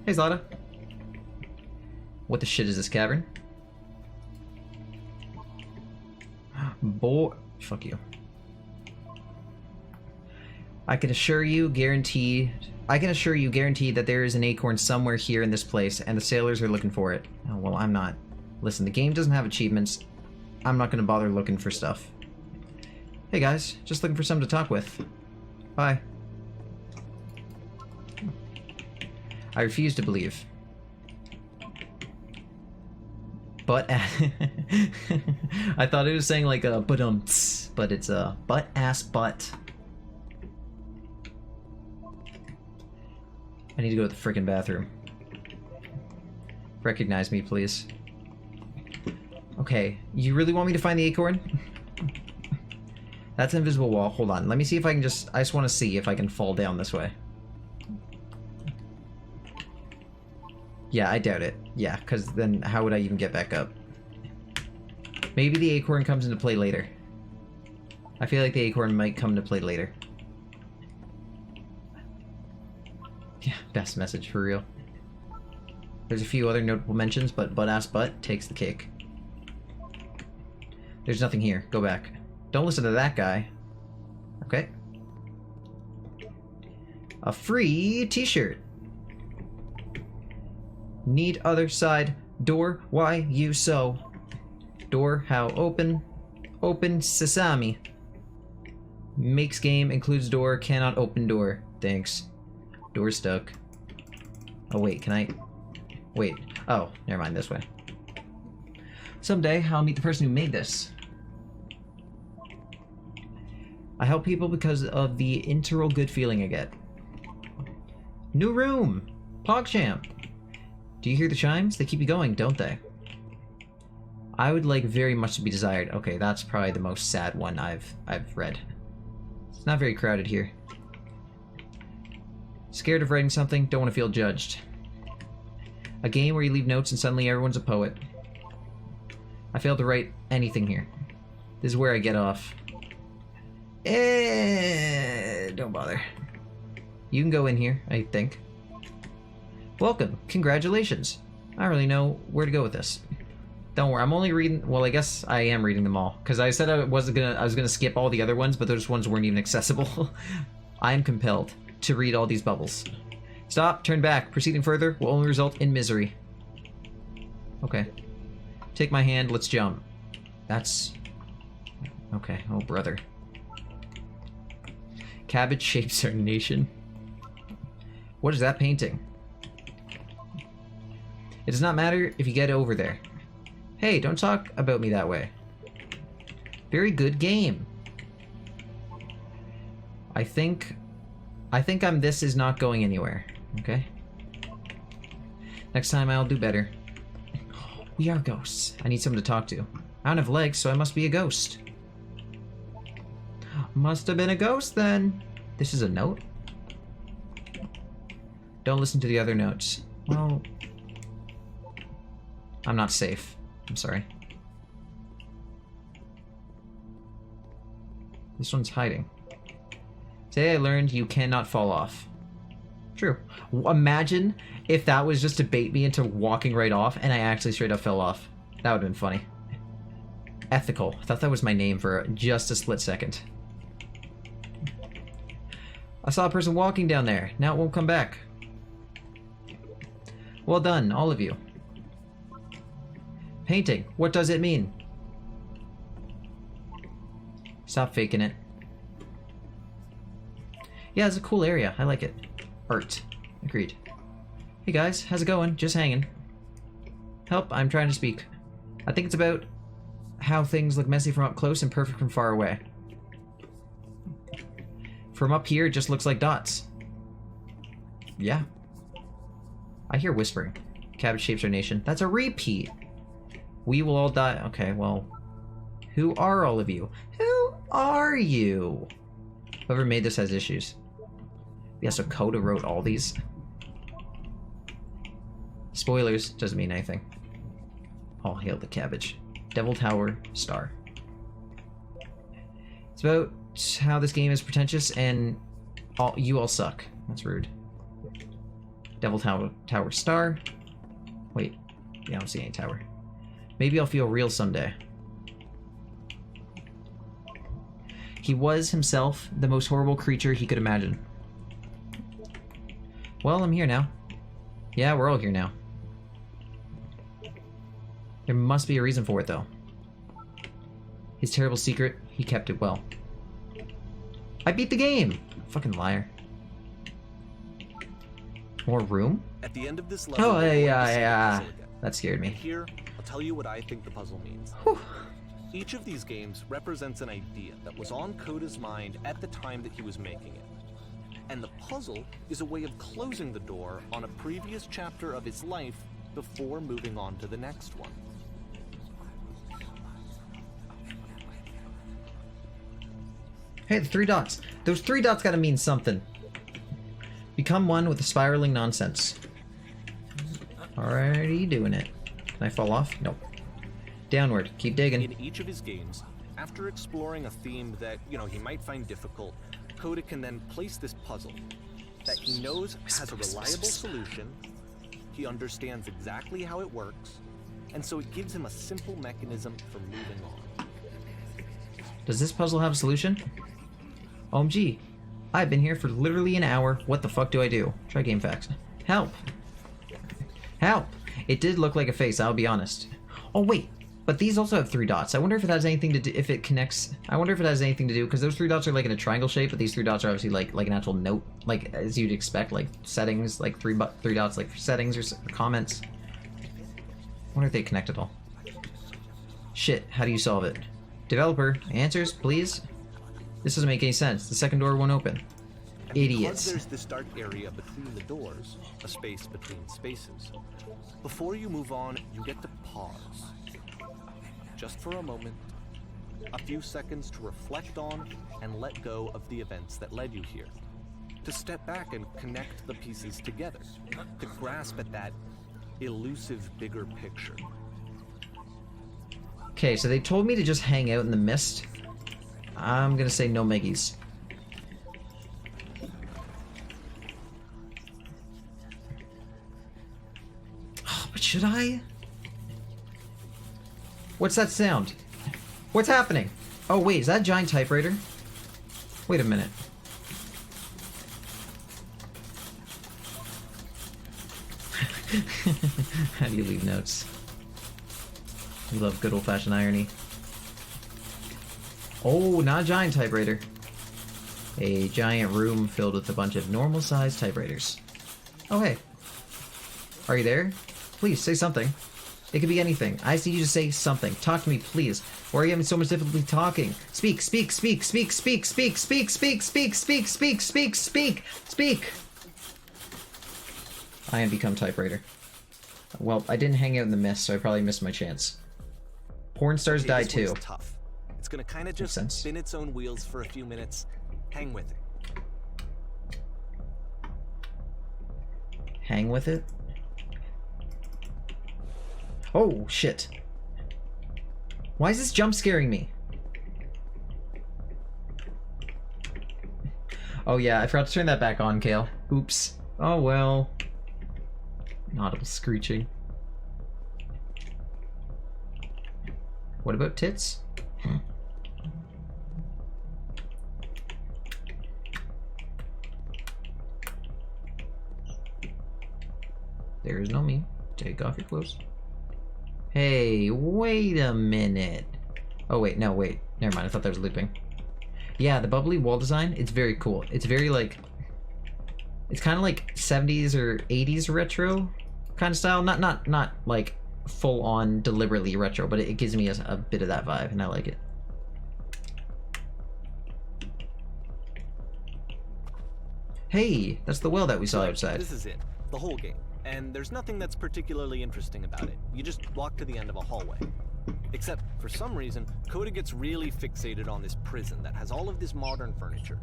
Speaker 1: Hey, Zlata. What the shit is this cavern? Boy, fuck you. I can assure you, guarantee that there is an acorn somewhere here in this place, and the sailors are looking for it. Oh, well, I'm not. Listen, the game doesn't have achievements. I'm not gonna bother looking for stuff. Hey guys, just looking for someone to talk with. Bye. I refuse to believe. But I thought it was saying like a but but it's a butt ass butt. I need to go to the frickin' bathroom. Recognize me, please. Okay, you really want me to find the acorn? That's an invisible wall. Hold on, let me see if I can just... I just want to see if I can fall down this way. Yeah, I doubt it. Yeah, because then how would I even get back up? Maybe the acorn comes into play later. I feel like the acorn might come into play later. Yeah, best message for real. There's a few other notable mentions, but Butt-Ass Butt takes the cake. There's nothing here. Go back. Don't listen to that guy. Okay. A free t-shirt. Need other side. Door, why you so? Door, how open? Open sesame. Makes game, includes door, cannot open door. Thanks. Door stuck. Oh wait, can I... Wait. Oh, never mind, this way. Someday, I'll meet the person who made this. I help people because of the integral good feeling I get. New room! PogChamp! Do you hear the chimes? They keep you going, don't they? I would like very much to be desired. Okay, that's probably the most sad one I've read. It's not very crowded here. Scared of writing something, don't want to feel judged. A game where you leave notes and suddenly everyone's a poet. I failed to write anything here. This is where I get off. Don't bother. You can go in here, I think. Welcome. Congratulations. I don't really know where to go with this. Don't worry, I'm only reading... Well, I guess I am reading them all. Because I said I was gonna skip all the other ones, but those ones weren't even accessible. I am compelled to read all these bubbles. Stop, turn back. Proceeding further will only result in misery. Okay. Take my hand, let's jump. That's... Okay, oh brother. Cabbage shapes our nation. What is that painting? It does not matter if you get over there. Hey, don't talk about me that way. Very good game. I think this is not going anywhere. Okay? Next time I'll do better. We are ghosts. I need someone to talk to. I don't have legs, so I must be a ghost. Must have been a ghost then. This is a note? Don't listen to the other notes. Well... I'm not safe. I'm sorry. This one's hiding. Today I learned you cannot fall off. True. Imagine if that was just to bait me into walking right off and I actually straight up fell off. That would have been funny. Ethical. I thought that was my name for just a split second. I saw a person walking down there. Now it won't come back. Well done, all of you. Painting. What does it mean? Stop faking it. Yeah, it's a cool area. I like it. Art. Agreed. Hey guys, how's it going? Just hanging. Help, I'm trying to speak. I think it's about how things look messy from up close and perfect from far away. From up here, it just looks like dots. Yeah. I hear whispering. Cabbage shapes our nation. That's a repeat. We will all die. Okay, well... Who are all of you? Who are you? Whoever made this has issues. Yeah, so Coda wrote all these. Spoilers, doesn't mean anything. All hail the cabbage. Devil Tower, star. It's about how this game is pretentious and you all suck. That's rude. Devil Tower, star. Wait, yeah, I don't see any tower. Maybe I'll feel real someday. He was himself the most horrible creature he could imagine. Well, I'm here now. Yeah, we're all here now. There must be a reason for it, though. His terrible secret, he kept it well. I beat the game! Fucking liar. More room?
Speaker 2: At the end of this level,
Speaker 1: Oh, yeah. That scared me.
Speaker 2: And here, I'll tell you what I think the puzzle means.
Speaker 1: Whew.
Speaker 2: Each of these games represents an idea that was on Coda's mind at the time that he was making it. And the puzzle is a way of closing the door on a previous chapter of his life before moving on to the next one.
Speaker 1: Hey, the 3 dots. Those 3 dots gotta mean something. Become one with the spiraling nonsense. Already doing it. Can I fall off? Nope. Downward. Keep digging.
Speaker 2: In each of his games, after exploring a theme that, he might find difficult, Coda can then place this puzzle that he knows has a reliable solution he understands exactly how it works, and so it gives him a simple mechanism for moving on.
Speaker 1: Does this puzzle have a solution? OMG. I've been here for literally an hour. What the fuck do I do? Try game facts. Help. Help. It did look like a face, I'll be honest. Oh, wait. But these also have 3 dots. I wonder if it has anything to do, if it connects. I wonder if it has anything to do, because those 3 dots are like in a triangle shape, but these 3 dots are obviously like an actual note, like as you'd expect, like settings, like three dots like for settings or comments. I wonder if they connect at all. Shit, how do you solve it? Developer, answers, please? This doesn't make any sense. The second door won't open.
Speaker 2: And
Speaker 1: Idiots.
Speaker 2: because there's this dark area between the doors, a space between spaces, before you move on, you get to pause. Just for a moment, a few seconds to reflect on and let go of the events that led you here. To step back and connect the pieces together. To grasp at that elusive bigger picture.
Speaker 1: Okay, so they told me to just hang out in the mist. I'm gonna say no Meggies. Oh, but should I? What's that sound? What's happening? Oh wait, is that a giant typewriter? Wait a minute. How do you leave notes? We love good old-fashioned irony. Oh, not a giant typewriter. A giant room filled with a bunch of normal-sized typewriters. Oh, hey. Are you there? Please, say something. It could be anything. I just need you to say something. Talk to me, please. Why are you having so much difficulty talking? Speak, speak, speak, speak, speak, speak, speak, speak, speak, speak, speak, speak, speak, speak. I am become typewriter. Well, I didn't hang out in the mist, so I probably missed my chance. Porn stars die
Speaker 2: This one's
Speaker 1: too.
Speaker 2: tough. It's gonna kind of just
Speaker 1: sense.
Speaker 2: spin its own wheels for a few minutes. Hang with it.
Speaker 1: Hang with it? Oh, shit. Why is this jump scaring me? Oh yeah, I forgot to turn that back on, Kale. Oops. Oh well. Inaudible screeching. What about tits? There is no me. Take off your clothes. Hey, wait a minute. Oh wait, no, wait. Never mind, I thought that was looping. Yeah, the bubbly wall design, it's very cool. It's very like... It's kind of like 70s or 80s retro kind of style. Not like full-on deliberately retro, but it gives me a bit of that vibe, and I like it. Hey, that's the well that we saw outside.
Speaker 2: This is it. The whole game. And there's nothing that's particularly interesting about it. You just walk to the end of a hallway. Except, for some reason, Coda gets really fixated on this prison that has all of this modern furniture.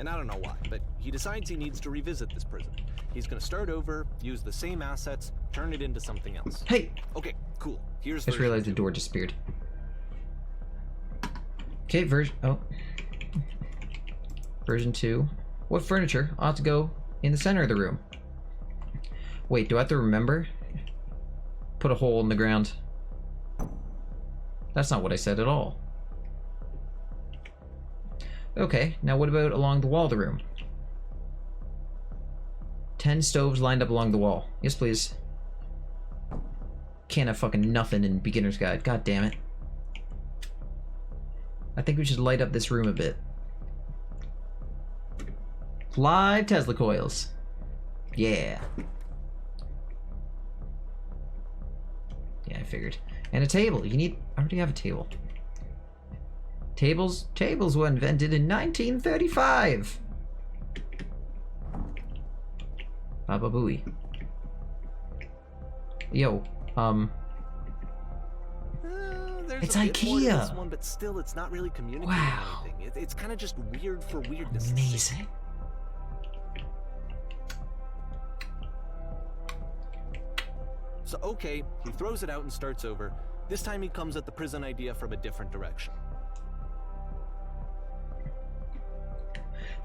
Speaker 2: And I don't know why, but he decides he needs to revisit this prison. He's gonna start over, use the same assets, turn it into something else.
Speaker 1: Hey!
Speaker 2: Okay, cool. Here's
Speaker 1: I just realized the door disappeared. Okay, version 2. What furniture ought to go in the center of the room? Wait, do I have to remember? Put a hole in the ground. That's not what I said at all. Okay, now what about along the wall of the room? 10 stoves lined up along the wall. Yes, please. Can't have fucking nothing in beginner's guide. God damn it. I think we should light up this room a bit. 5 Tesla coils. Yeah. Yeah, I figured. And a table. You need... I already have a table. Tables were invented in 1935. Baba Booey. Yo,
Speaker 2: There's
Speaker 1: It's
Speaker 2: a bit more to
Speaker 1: IKEA.
Speaker 2: this one, but still, it's not really communicating
Speaker 1: Wow.
Speaker 2: anything. It's kind of just weird for weirdness' sake.
Speaker 1: amazing.
Speaker 2: So okay, he throws it out and starts over. This time he comes at the prison idea from a different direction.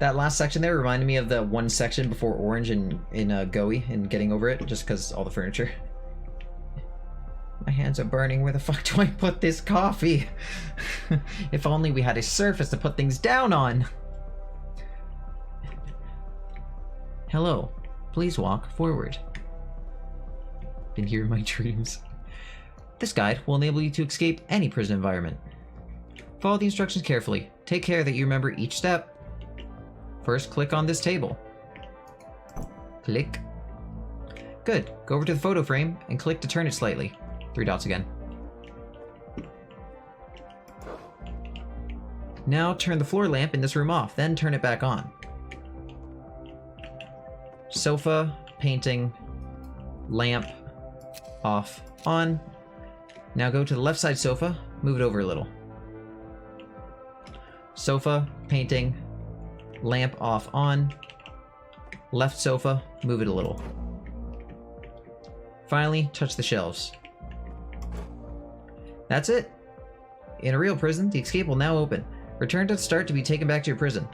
Speaker 1: That last section there reminded me of the one section before Orange in Goey and Getting Over It, just because all the furniture. My hands are burning. Where the fuck do I put this coffee? If only we had a surface to put things down on. Hello. Please walk forward. Been here in my dreams. This guide will enable you to escape any prison environment. Follow the instructions carefully. Take care that you remember each step. First, click on this table. Click. Good. Go over to the photo frame and click to turn it slightly. 3 dots again. Now turn the floor lamp in this room off, then turn it back on. Sofa, painting, lamp, off, on. Now go to the left side sofa, move it over a little. Sofa, painting, lamp off, on. Left sofa, move it a little. Finally, touch the shelves. That's it. In a real prison, the escape will now open. Return to the start to be taken back to your prison.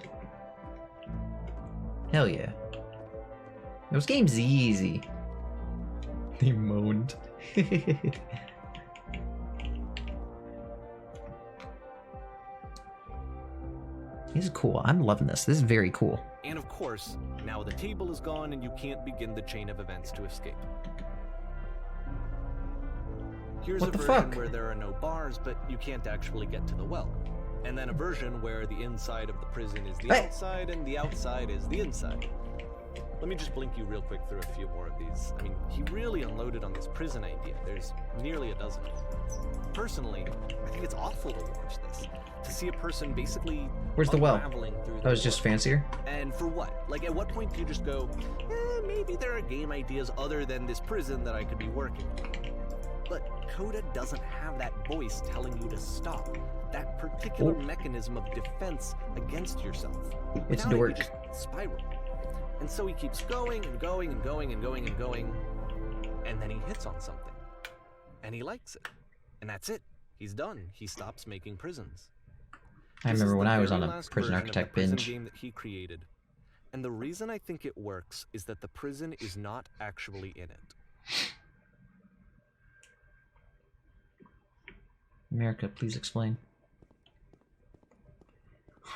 Speaker 1: Hell yeah. Those game's easy. They moaned. This is cool. I'm loving this. This is very cool.
Speaker 2: And of course, now the table is gone and you can't begin the chain of events to escape. Here's
Speaker 1: What
Speaker 2: a
Speaker 1: the
Speaker 2: version
Speaker 1: fuck?
Speaker 2: where there are no bars, but you can't actually get to the well. And then a version where the inside of the prison is the
Speaker 1: Hey.
Speaker 2: outside and the outside is the inside. Let me just blink you real quick through a few more of these. I mean, he really unloaded on this prison idea. There's nearly a dozen. Personally, I think it's awful to watch this. To see a person basically
Speaker 1: Where's the well?
Speaker 2: unraveling through
Speaker 1: That was
Speaker 2: the
Speaker 1: just
Speaker 2: work.
Speaker 1: fancier.
Speaker 2: And for what? Like, at what point do you just go, maybe there are game ideas other than this prison that I could be working on? But Coda doesn't have that voice telling you to stop. That particular
Speaker 1: Oh.
Speaker 2: mechanism of defense against yourself.
Speaker 1: It's
Speaker 2: Without it, you
Speaker 1: dork.
Speaker 2: just spiral. And so he keeps going and going and going and going and going, and then he hits on something. And he likes it. And that's it. He's done. He stops making prisons.
Speaker 1: I
Speaker 2: This
Speaker 1: remember
Speaker 2: is
Speaker 1: when
Speaker 2: the
Speaker 1: I was
Speaker 2: very
Speaker 1: on a
Speaker 2: last
Speaker 1: Prison
Speaker 2: version of the
Speaker 1: Architect
Speaker 2: prison
Speaker 1: binge.
Speaker 2: game that he created. And the reason I think it works is that the prison is not actually in it.
Speaker 1: America, please explain.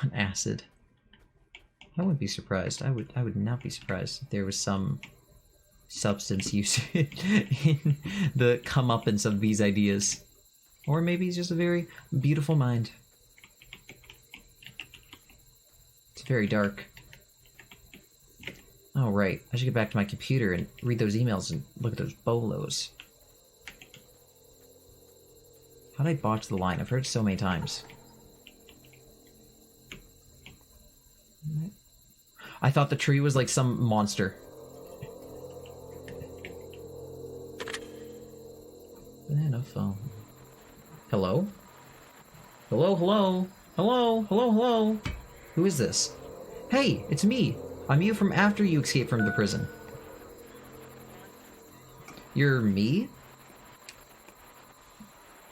Speaker 1: On acid. I wouldn't be surprised. I would not be surprised if there was some substance use in the comeuppance of these ideas. Or maybe he's just a very beautiful mind. It's very dark. Oh, right. I should get back to my computer and read those emails and look at those bolos. How did I botch the line? I've heard it so many times. I thought the tree was like some monster. Banana phone. Hello? Hello, hello? Hello, hello, hello? Who is this? Hey, it's me. I'm you from after you escaped from the prison. You're me?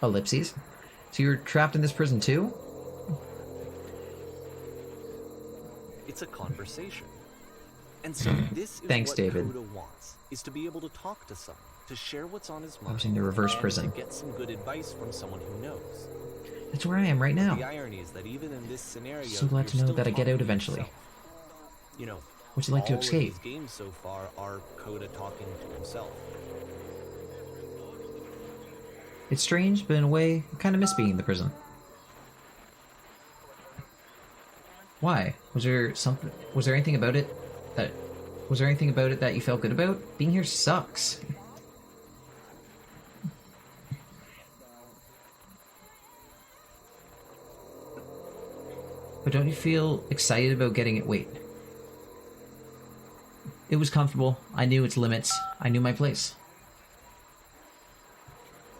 Speaker 1: Ellipses. So you're trapped in this prison too?
Speaker 2: It's a conversation. And so this is
Speaker 1: Thanks,
Speaker 2: what
Speaker 1: David.
Speaker 2: Coda wants, is to be able to talk to someone, to share what's on his
Speaker 1: I
Speaker 2: mind.
Speaker 1: was in the reverse
Speaker 2: and
Speaker 1: prison.
Speaker 2: to get some good advice from someone who knows.
Speaker 1: That's where I am right now.
Speaker 2: The irony is that even in this scenario,
Speaker 1: So glad to
Speaker 2: you're
Speaker 1: know
Speaker 2: still
Speaker 1: that I get
Speaker 2: talking
Speaker 1: out
Speaker 2: to
Speaker 1: eventually.
Speaker 2: yourself. You know,
Speaker 1: Would you like to
Speaker 2: all of
Speaker 1: escape?
Speaker 2: these games so far are Coda talking to himself.
Speaker 1: It's strange, but in a way, I kind of miss being in the prison. Why? Was there something? Was there anything about it that? Was there anything about it that you felt good about? Being here sucks. But don't you feel excited about getting it? Wait. It was comfortable. I knew its limits. I knew my place.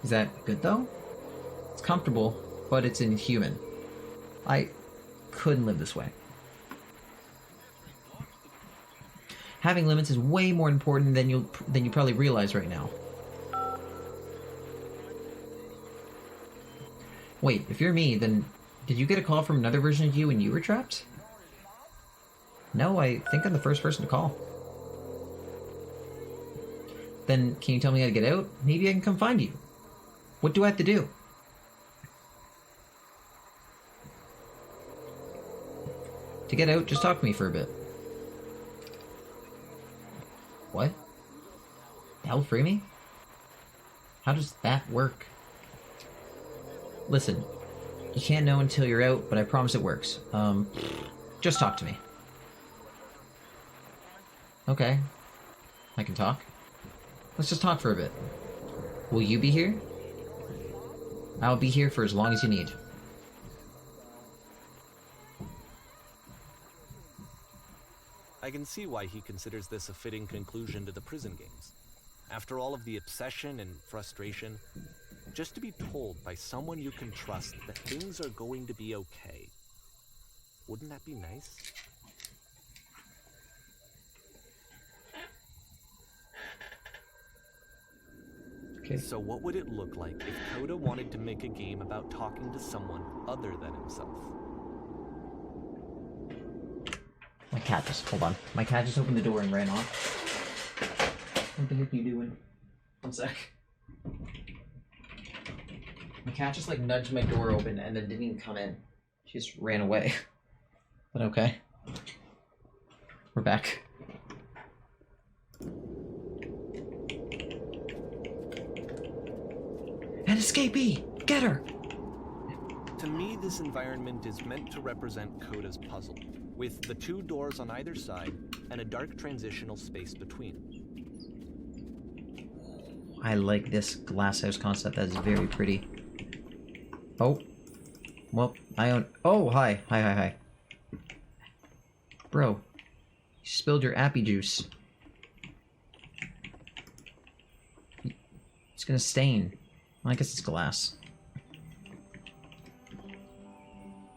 Speaker 1: Is that good though? It's comfortable, but it's inhuman. I couldn't live this way. Having limits is way more important than you probably realize right now. Wait, if you're me, then did you get a call from another version of you when you were trapped? No, I think I'm the first person to call. Then, can you tell me how to get out? Maybe I can come find you. What do I have to do? To get out, just talk to me for a bit. What? That'll free me? How does that work? Listen, you can't know until you're out, but I promise it works. Just talk to me. Okay. I can talk. Let's just talk for a bit. Will you be here? I'll be here for as long as you need.
Speaker 2: I can see why he considers this a fitting conclusion to the prison games. After all of the obsession and frustration, just to be told by someone you can trust that things are going to be okay. Wouldn't that be nice?
Speaker 1: Okay.
Speaker 2: So what would it look like if Coda wanted to make a game about talking to someone other than himself?
Speaker 1: My cat just... Hold on. My cat just opened the door and ran off. What the heck are you doing? One sec. My cat just, like, nudged my door open and then didn't even come in. She just ran away. But okay. We're back. An escapee! Get her!
Speaker 2: To me, this environment is meant to represent Coda's puzzle, with the two doors on either side and a dark transitional space between.
Speaker 1: I like this glasshouse concept. That is very pretty. Oh. Well, I own... Oh, hi. Hi. Bro. You spilled your appy juice. It's gonna stain. Well, I guess it's glass.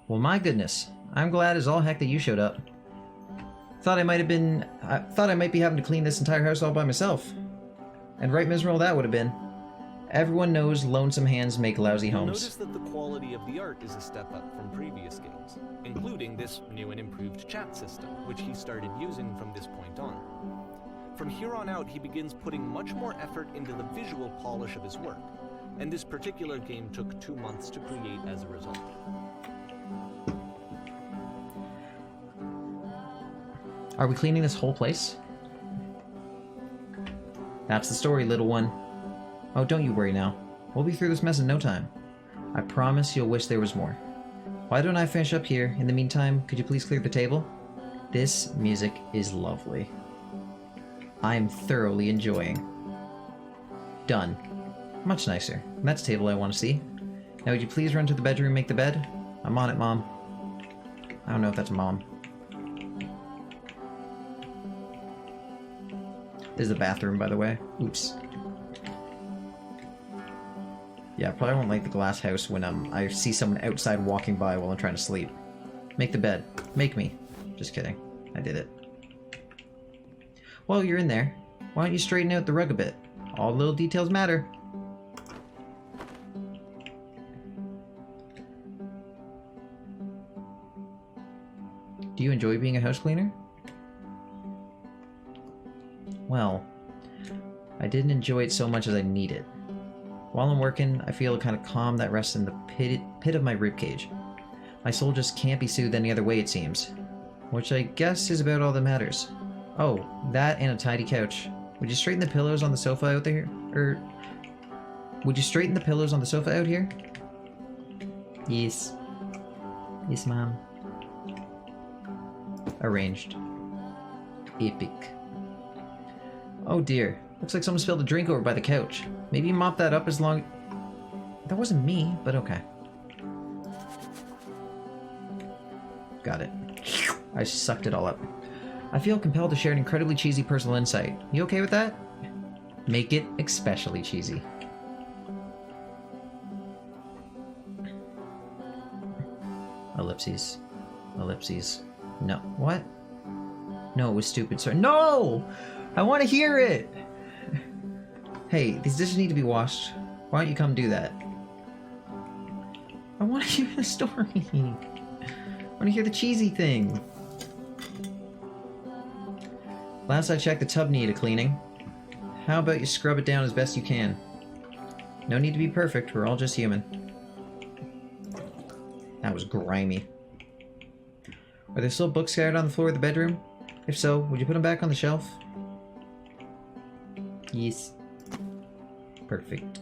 Speaker 1: Well, my goodness. I'm glad as all heck that you showed up. I thought I might be having to clean this entire house all by myself. And right miserable that would have been. Everyone knows lonesome hands make lousy homes.
Speaker 2: Notice that the quality of the art is a step up from previous games, including this new and improved chat system, which he started using from this point on. From here on out, he begins putting much more effort into the visual polish of his work, and this particular game took 2 months to create as a result.
Speaker 1: Are we cleaning this whole place? That's the story, little one. Oh, don't you worry now. We'll be through this mess in no time. I promise you'll wish there was more. Why don't I finish up here? In the meantime, could you please clear the table? This music is lovely. I am thoroughly enjoying. Done. Much nicer. That's the table I want to see. Now would you please run to the bedroom and make the bed? I'm on it, Mom. I don't know if that's Mom. This is the bathroom, by the way. Oops. Yeah, I probably won't like the glass house when I see someone outside walking by while I'm trying to sleep. Make the bed. Make me. Just kidding. I did it. While you're in there, why don't you straighten out the rug a bit? All little details matter. Do you enjoy being a house cleaner? Well, I didn't enjoy it so much as I need it. While I'm working, I feel a kind of calm that rests in the pit of my ribcage. My soul just can't be soothed any other way, it seems. Which I guess is about all that matters. Oh, that and a tidy couch. Would you straighten the pillows on the sofa out there? Would you straighten the pillows on the sofa out here? Yes. Yes, Mom. Arranged. Epic. Oh dear. Looks like someone spilled a drink over by the couch. Maybe mop that up as long... That wasn't me, but okay. Got it. I sucked it all up. I feel compelled to share an incredibly cheesy personal insight. You okay with that? Make it especially cheesy. Ellipses. Ellipses. No. What? No, it was stupid. Sorry. No! I want to hear it! Hey, these dishes need to be washed. Why don't you come do that? I want to hear the story. I want to hear the cheesy thing. Last I checked, the tub needed cleaning. How about you scrub it down as best you can? No need to be perfect, we're all just human. That was grimy. Are there still books scattered on the floor of the bedroom? If so, would you put them back on the shelf? Yes. Perfect.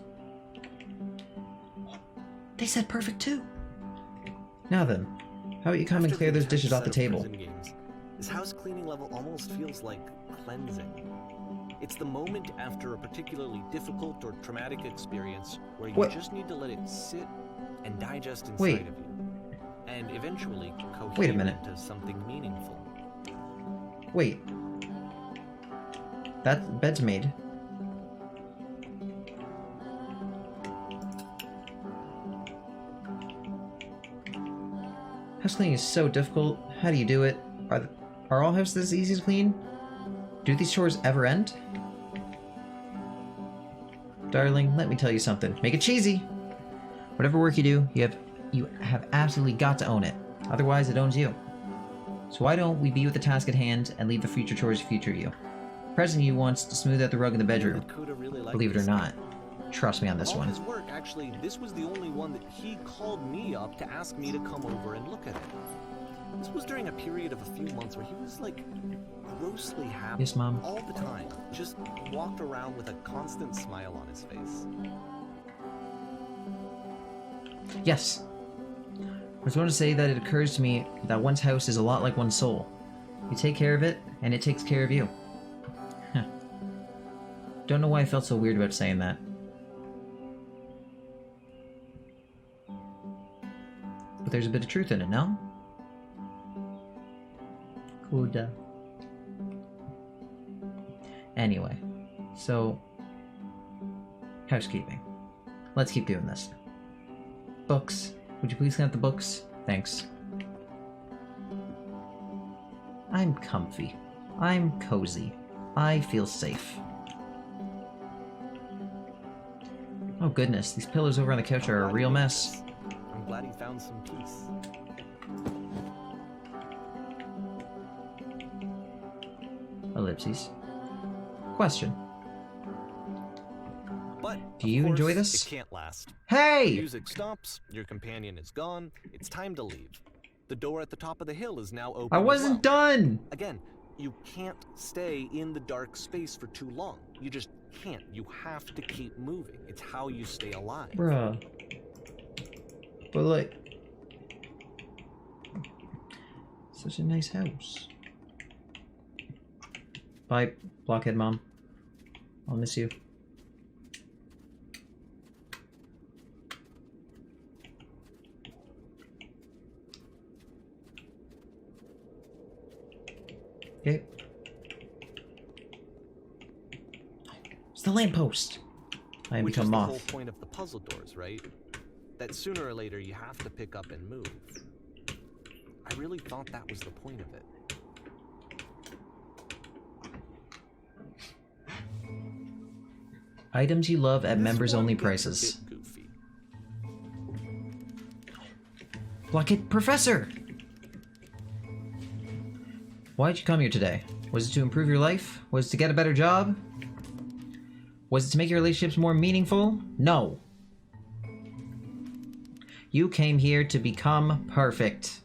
Speaker 1: They said perfect too. Now then, how about you come and clear those dishes off the table?
Speaker 2: Games, this house cleaning level almost feels like cleansing. It's the moment after a particularly difficult or traumatic experience where you just need to let it sit and digest inside of you, and eventually cohere into something meaningful.
Speaker 1: Wait. That bed's made. House cleaning is so difficult. How do you do it? Are all houses this easy to clean? Do these chores ever end? Darling, let me tell you something. Make it cheesy! Whatever work you do, you have absolutely got to own it. Otherwise, it owns you. So why don't we be with the task at hand and leave the future chores to future you? Present you wants to smooth out the rug in the bedroom. Believe it or not. Trust me on this one.
Speaker 2: His work, actually, this was the only one that he called me up to ask me to come over and look at it. This was during a period of a few months where he was, like, grossly happy.
Speaker 1: Yes, Mom.
Speaker 2: All the time. Just walked around with a constant smile on his face.
Speaker 1: Yes. I was going to say that it occurs to me that one's house is a lot like one's soul. You take care of it, and it takes care of you. Huh. Don't know why I felt so weird about saying that. But there's a bit of truth in it, no? Good. Anyway, so housekeeping. Let's keep doing this. Books. Would you please clean up the books? Thanks. I'm comfy. I'm cozy. I feel safe. Oh goodness, these pillows over on the couch are a real mess.
Speaker 2: I'm glad he found some peace.
Speaker 1: Ellipses. Question.
Speaker 2: But
Speaker 1: do you enjoy this?
Speaker 2: It can't last.
Speaker 1: Hey!
Speaker 2: The music stops, your companion is gone, it's time to leave. The door at the top of the hill is now open.
Speaker 1: I wasn't done!
Speaker 2: Again, you can't stay in the dark space for too long. You just can't. You have to keep moving. It's how you stay alive.
Speaker 1: Bruh. But like... such a nice house. Bye, Blockhead Mom. I'll miss you. Okay. It's the lamppost. I have become moth.
Speaker 2: Which is the whole point of the puzzle doors, right? That sooner or later you have to pick up and move. I really thought that was the point of it.
Speaker 1: Items you love at members-only prices. Blockhead Professor! Why'd you come here today? Was it to improve your life? Was it to get a better job? Was it to make your relationships more meaningful? No. You came here to become perfect.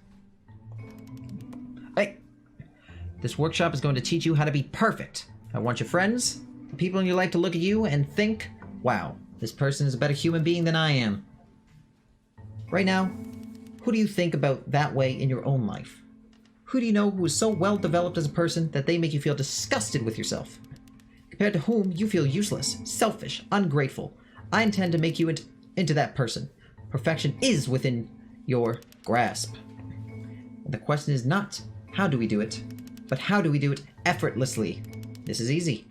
Speaker 1: Hey! This workshop is going to teach you how to be perfect. I want your friends, the people in your life to look at you and think, wow, this person is a better human being than I am. Right now, who do you think about that way in your own life? Who do you know who is so well developed as a person that they make you feel disgusted with yourself? Compared to whom you feel useless, selfish, ungrateful. I intend to make you into that person. Perfection is within your grasp. And the question is not, how do we do it? But how do we do it effortlessly? This is easy.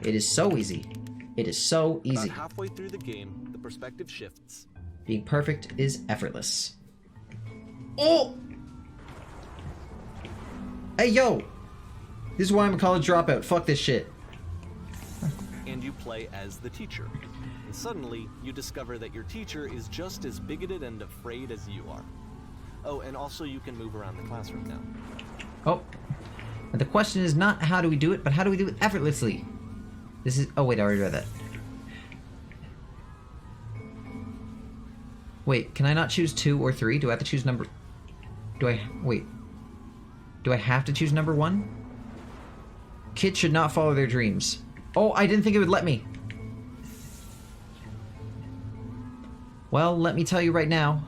Speaker 1: It is so easy. It is so easy.
Speaker 2: About halfway through the game, the perspective shifts.
Speaker 1: Being perfect is effortless. Oh! Hey, yo! This is why I'm a college dropout. Fuck this shit.
Speaker 2: And you play as the teacher. And suddenly, you discover that your teacher is just as bigoted and afraid as you are. Oh, and also you can move around the classroom now.
Speaker 1: Oh. And the question is not how do we do it, but how do we do it effortlessly? This is... Oh, wait, I already read that. Wait, can I not choose 2 or 3? Do I have to choose number... Do I... Wait. Do I have to choose number 1? Kids should not follow their dreams. Oh, I didn't think it would let me. Well, let me tell you right now.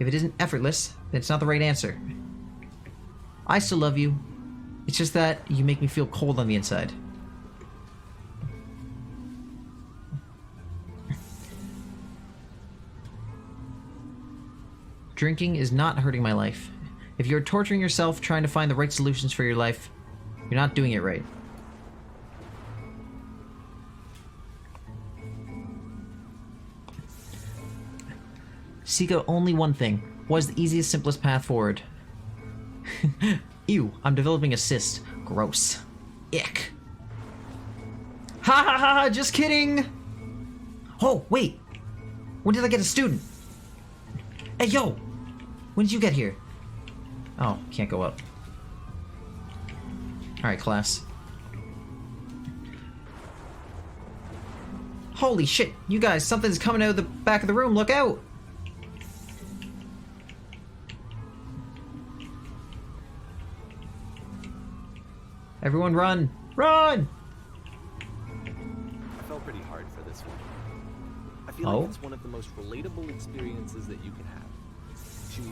Speaker 1: If it isn't effortless, then it's not the right answer. I still love you. It's just that you make me feel cold on the inside. Drinking is not hurting my life. If you're torturing yourself trying to find the right solutions for your life, you're not doing it right. Seek out only one thing. What is the easiest, simplest path forward? Ew, I'm developing a cyst. Gross. Ick. Ha ha ha, just kidding! Oh, wait! When did I get a student? Hey, yo! When did you get here? Oh, can't go up. Alright, class. Holy shit, you guys, something's coming out of the back of the room, look out! Everyone run! Run!
Speaker 2: I felt pretty hard for this one. I feel like it's one of the most relatable experiences that you can have. To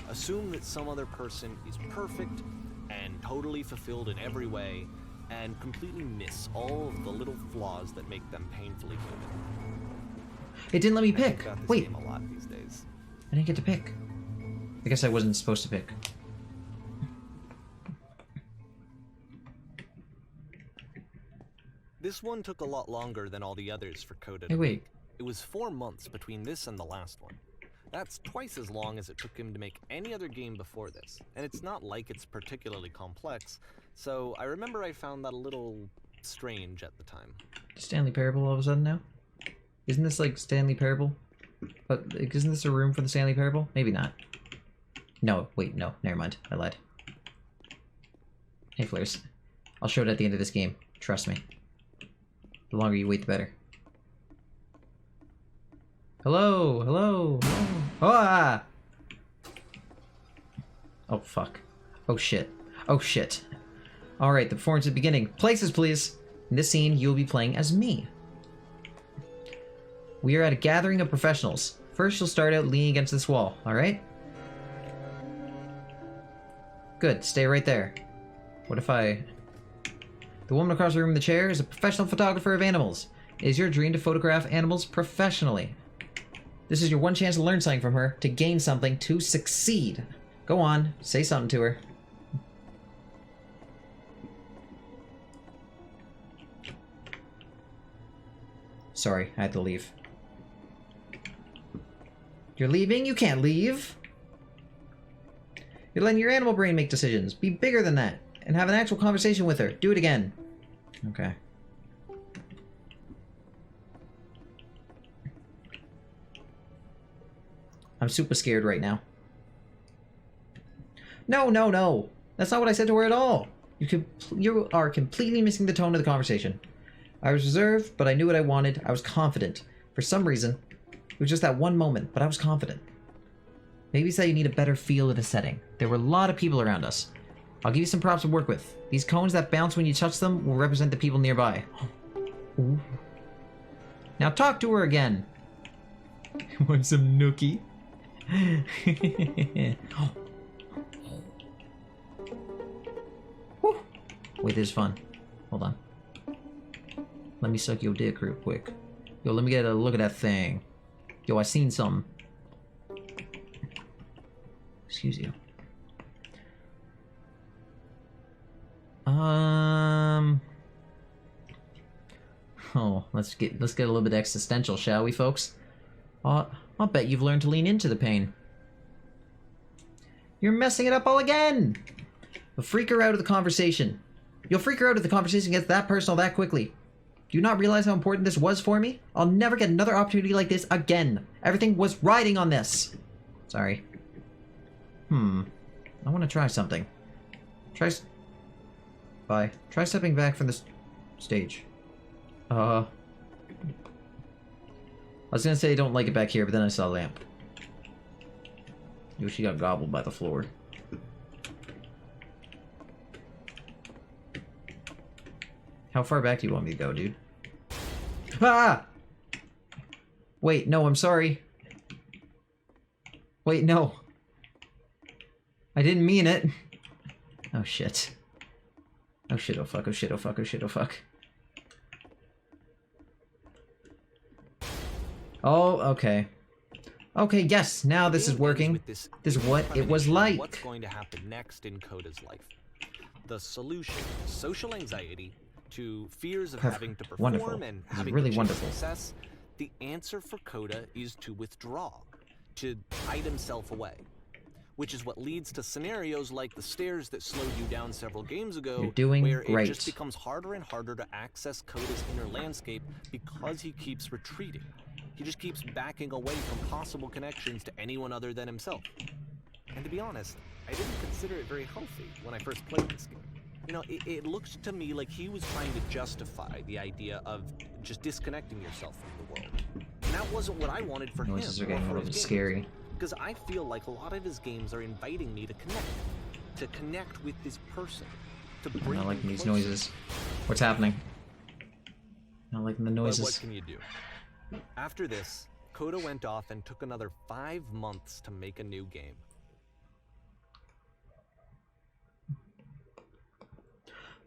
Speaker 2: assume that some other person is perfect and totally fulfilled in every way, and completely miss all of the little flaws that make them painfully human.
Speaker 1: It didn't let me
Speaker 2: I think
Speaker 1: pick.
Speaker 2: about this
Speaker 1: Wait,
Speaker 2: game a lot these days.
Speaker 1: I didn't get to pick. I guess I wasn't supposed to pick.
Speaker 2: This one took a lot longer than all the others for Coda.
Speaker 1: Hey, wait.
Speaker 2: It was 4 months between this and the last one. That's twice as long as it took him to make any other game before this, and it's not like it's particularly complex, so I remember I found that a little strange at the time.
Speaker 1: Stanley Parable all of a sudden now? Isn't this like Stanley Parable? But isn't this a room for the Stanley Parable? Maybe not. No, wait, no, never mind. I lied. Hey, Flares. I'll show it at the end of this game. Trust me. The longer you wait, the better. Hello, hello, hello. Ah! Oh, fuck. Oh, shit. Oh, shit. Alright, the performance is beginning. Places, please! In this scene, you will be playing as me. We are at a gathering of professionals. First, you'll start out leaning against this wall, alright? Good, stay right there. What if I... The woman across the room in the chair is a professional photographer of animals. It is your dream to photograph animals professionally. This is your one chance to learn something from her, to gain something, to succeed. Go on, say something to her. Sorry, I had to leave. You're leaving? You can't leave! You're letting your animal brain make decisions. Be bigger than that. And have an actual conversation with her. Do it again. Okay. I'm super scared right now. No, no, no! That's not what I said to her at all! You are completely missing the tone of the conversation. I was reserved, but I knew what I wanted. I was confident. For some reason, it was just that one moment, but I was confident. Maybe it's that you need a better feel of the setting. There were a lot of people around us. I'll give you some props to work with. These cones that bounce when you touch them will represent the people nearby. Ooh. Now talk to her again. Want some nookie? Wait, this is fun. Hold on. Let me suck your dick real quick. Yo, let me get a look at that thing. Yo, I seen something. Excuse you. Oh, let's get a little bit existential, shall we, folks? I'll bet you've learned to lean into the pain. You're messing it up all again! You'll freak her out of the conversation. You'll freak her out if the conversation gets that personal that quickly. Do you not realize how important this was for me? I'll never get another opportunity like this again. Everything was riding on this. Sorry. I want to try something. Bye. Try stepping back from this stage. I was gonna say I don't like it back here, but then I saw a lamp. Maybe she got gobbled by the floor. How far back do you want me to go, dude? Ah! Wait, no, I'm sorry. Wait, no. I didn't mean it. Oh shit. Oh shit, oh fuck, oh shit, oh fuck, oh shit, oh fuck. Oh, okay. Okay, yes, now this is working. This is what it was like.
Speaker 2: What's going to happen next in Coda's life? The solution, social anxiety, to fears of having to perform
Speaker 1: wonderful.
Speaker 2: and
Speaker 1: This is
Speaker 2: having
Speaker 1: really
Speaker 2: to achieve
Speaker 1: wonderful.
Speaker 2: success. The answer for Coda is to withdraw, to hide himself away. Which is what leads to scenarios like the stairs that slowed you down several games ago,
Speaker 1: You're doing
Speaker 2: where
Speaker 1: great.
Speaker 2: it just becomes harder and harder to access Coda's inner landscape because he keeps retreating. He just keeps backing away from possible connections to anyone other than himself. And to be honest, I didn't consider it very healthy when I first played this game. You know, it looked to me like he was trying to justify the idea of just disconnecting yourself from the world. And that wasn't what I wanted for him.
Speaker 1: Noises are
Speaker 2: or
Speaker 1: getting a
Speaker 2: for
Speaker 1: little
Speaker 2: his
Speaker 1: bit
Speaker 2: games.
Speaker 1: scary.
Speaker 2: Because I feel like a lot of his games are inviting me to connect with this person, to
Speaker 1: I'm
Speaker 2: bring
Speaker 1: not liking
Speaker 2: him
Speaker 1: these
Speaker 2: closer.
Speaker 1: noises. What's happening? Not liking the
Speaker 2: But
Speaker 1: noises.
Speaker 2: what can you do? After this, Coda went off and took another 5 months to make a new game.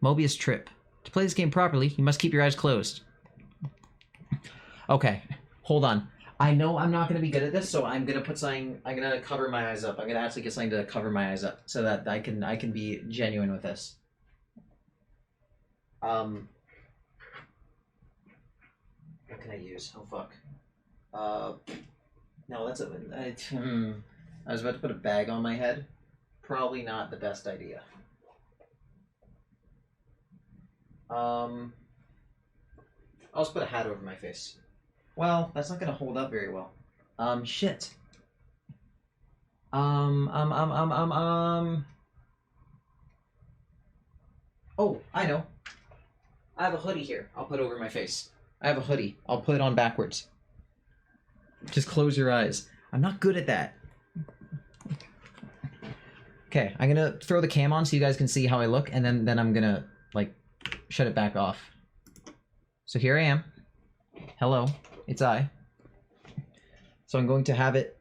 Speaker 1: Mobius trip. To play this game properly, you must keep your eyes closed. Okay, hold on. I know I'm not going to be good at this, so I'm going to put something... I'm going to cover my eyes up. I'm going to actually get something to cover my eyes up so that I can be genuine with this. What can I use? Oh, fuck. No, that's a... I was about to put a bag on my head. Probably not the best idea. I'll just put a hat over my face. Well, that's not gonna hold up very well. Shit. Oh, I know. I have a hoodie here. I'll put over my face. I have a hoodie. I'll put it on backwards. Just close your eyes. I'm not good at that. Okay, I'm gonna throw the cam on so you guys can see how I look, and then I'm gonna, like, shut it back off. So here I am. Hello, it's I. So I'm going to have it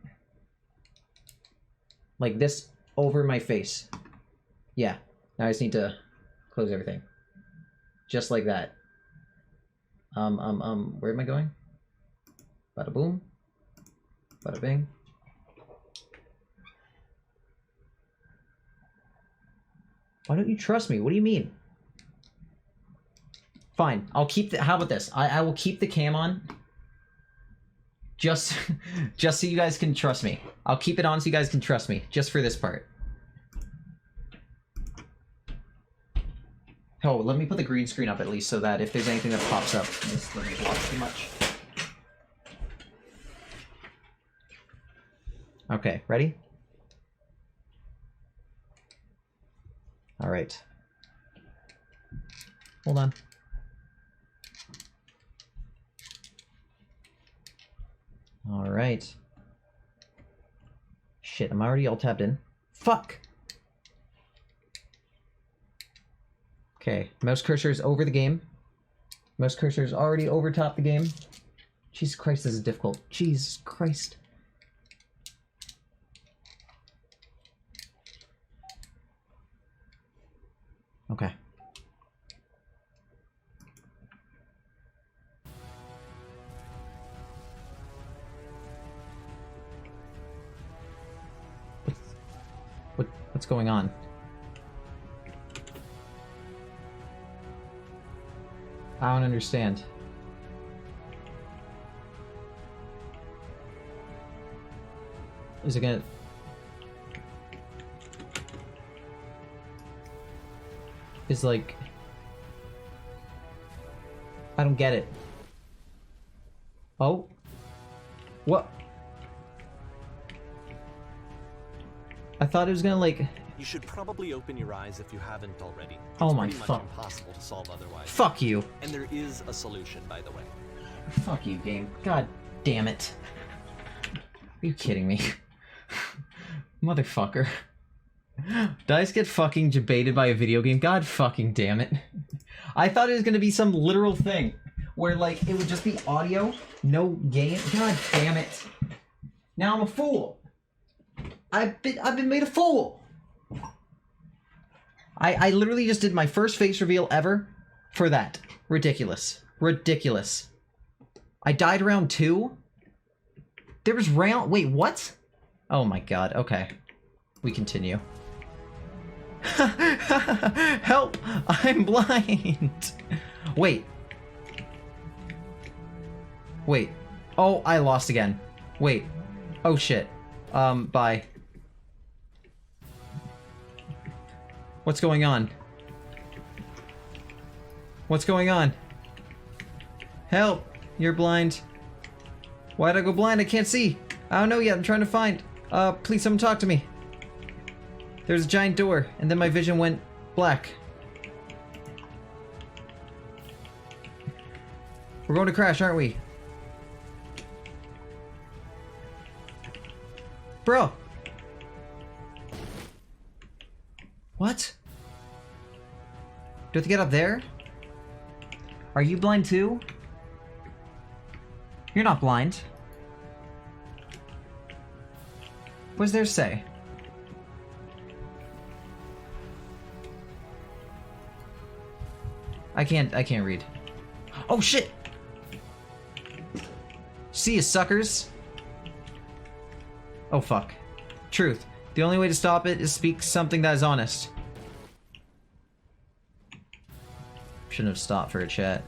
Speaker 1: like this over my face. Yeah, now I just need to close everything. Just like that. Where am I going? Bada boom. Bada bing. Why don't you trust me? What do you mean? Fine, I'll keep the... How about this? I will keep the cam on. Just so you guys can trust me. I'll keep it on so you guys can trust me. Just for this part. Oh, let me put the green screen up at least so that if there's anything that pops up, this doesn't block too much. Okay, ready? Alright. Hold on. Alright. Shit, I'm already all tapped in. Fuck! Okay, mouse cursor is over the game. Mouse cursor is already over top the game. Jesus Christ, this is difficult. Jesus Christ. Okay. What's going on? I don't understand. Is it gonna... Is like... I don't get it. Oh? What? I thought it was gonna, like...
Speaker 2: You should probably open your eyes if you haven't already. It's
Speaker 1: Oh my
Speaker 2: pretty much
Speaker 1: fuck.
Speaker 2: impossible to solve otherwise.
Speaker 1: Fuck you.
Speaker 2: And there is a solution, by the way.
Speaker 1: Fuck you, game. God damn it. Are you kidding me? Motherfucker. Did I just get fucking debated by a video game? God fucking damn it. I thought it was gonna be some literal thing. Where, like, it would just be audio, no game. God damn it. Now I'm a fool. I've been made a fool. I literally just did my first face reveal ever for that. Ridiculous. Ridiculous. I died round 2? There was round... Wait, what? Oh my god, okay. We continue. Help! I'm blind! Wait. Wait. Oh, I lost again. Wait. Oh shit. Bye. What's going on? What's going on? Help! You're blind. Why'd I go blind? I can't see. I don't know yet. I'm trying to find. Please someone talk to me. There's a giant door, and then my vision went black. We're going to crash, aren't we? Bro! What? Do I have to get up there? Are you blind too? You're not blind. What does there say? I can't read. Oh shit! See you, suckers! Oh fuck. Truth. The only way to stop it is speak something that is honest. Shouldn't have stopped for a chat.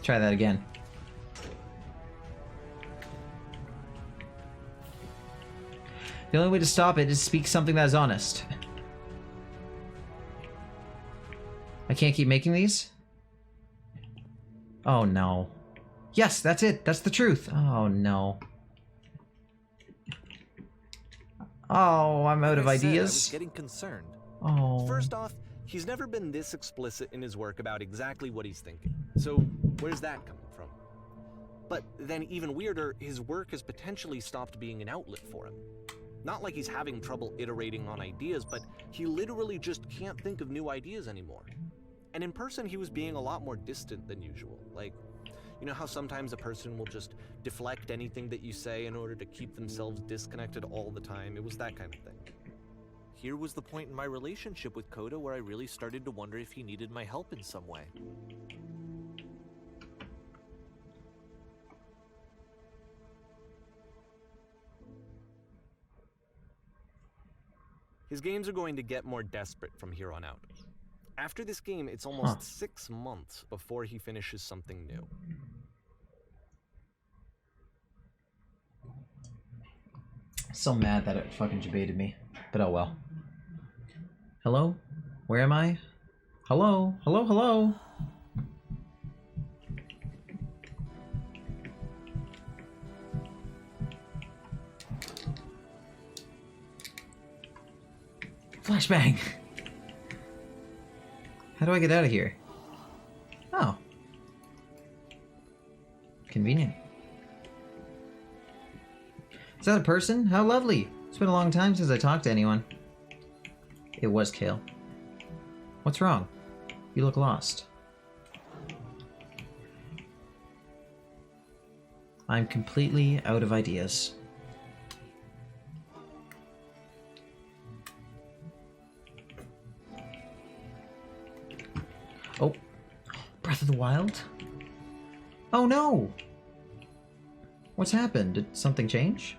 Speaker 1: Try that again. The only way to stop it is speak something that is honest. I can't keep making these? Oh no. Yes, that's it. That's the truth. Oh no. Oh, I'm out of
Speaker 2: Like I said, I
Speaker 1: ideas.
Speaker 2: was getting concerned.
Speaker 1: Oh.
Speaker 2: First off, he's never been this explicit in his work about exactly what he's thinking. So where's that coming from? But then even weirder, his work has potentially stopped being an outlet for him. Not like he's having trouble iterating on ideas, but he literally just can't think of new ideas anymore. And in person, he was being a lot more distant than usual. Like, you know how sometimes a person will just deflect anything that you say in order to keep themselves disconnected all the time? It was that kind of thing. Here was the point in my relationship with Coda where I really started to wonder if he needed my help in some way. His games are going to get more desperate from here on out. After this game, it's almost 6 months before he finishes something new.
Speaker 1: So mad that it fucking debated me. But oh well. Hello? Where am I? Hello? Hello? Hello? Flashbang! How do I get out of here? Oh. Convenient. Is that a person? How lovely! It's been a long time since I talked to anyone. It was Kale. What's wrong? You look lost. I'm completely out of ideas. Oh. Breath of the Wild? Oh no! What's happened? Did something change?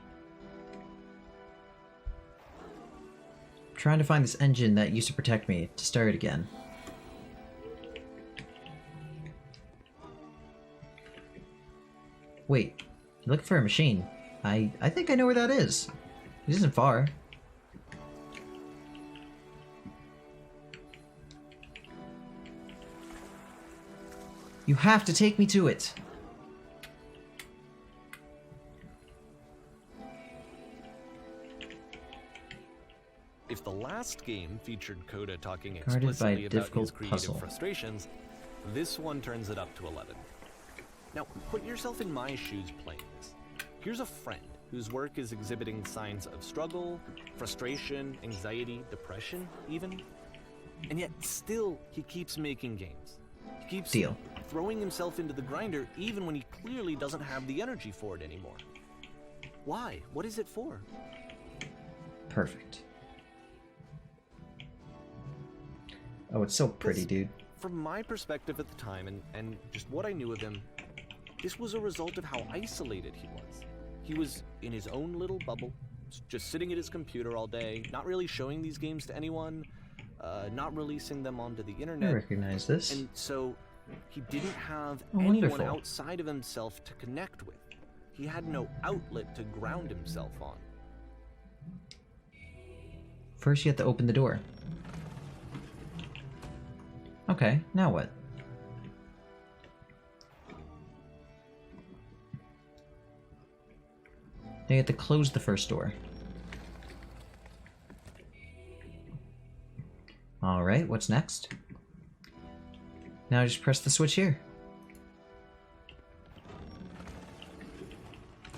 Speaker 1: I'm trying to find this engine that used to protect me to start it again. Wait, you're looking for a machine. I think I know where that is. It isn't far. You have to take me to it.
Speaker 2: If the last game featured Coda talking
Speaker 1: Guarded by a
Speaker 2: explicitly about his
Speaker 1: difficult
Speaker 2: creative
Speaker 1: puzzle.
Speaker 2: frustrations, this one turns it up to 11. Now, put yourself in my shoes playing this. Here's a friend whose work is exhibiting signs of struggle, frustration, anxiety, depression, even. And yet, still, he keeps making games. He keeps
Speaker 1: Deal.
Speaker 2: throwing himself into the grinder even when he clearly doesn't have the energy for it anymore. Why? What is it for?
Speaker 1: Perfect. Oh, it's so pretty, dude.
Speaker 2: From my perspective at the time, and just what I knew of him, this was a result of how isolated he was. He was in his own little bubble, just sitting at his computer all day, not really showing these games to anyone, not releasing them onto the
Speaker 1: I
Speaker 2: internet.
Speaker 1: recognize this.
Speaker 2: And so he didn't have
Speaker 1: Oh,
Speaker 2: anyone
Speaker 1: wonderful.
Speaker 2: outside of himself to connect with. He had no outlet to ground himself on.
Speaker 1: First, you have to open the door. Okay, now what? Now you have to close the first door. Alright, what's next? Now just press the switch here.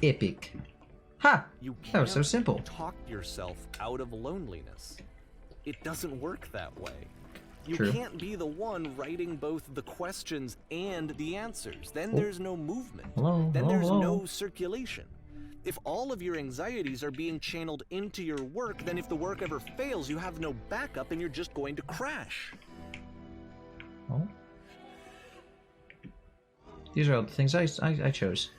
Speaker 1: Epic. Ha!
Speaker 2: You
Speaker 1: That was so
Speaker 2: can't
Speaker 1: simple.
Speaker 2: talk yourself out of loneliness. It doesn't work that way. You
Speaker 1: True.
Speaker 2: can't be the one writing both the questions and the answers. Then
Speaker 1: Oh.
Speaker 2: there's no movement.
Speaker 1: Hello,
Speaker 2: Then
Speaker 1: hello,
Speaker 2: there's
Speaker 1: hello.
Speaker 2: no circulation. If all of your anxieties are being channeled into your work, then if the work ever fails, you have no backup and you're just going to crash.
Speaker 1: Oh. These are all the things I chose.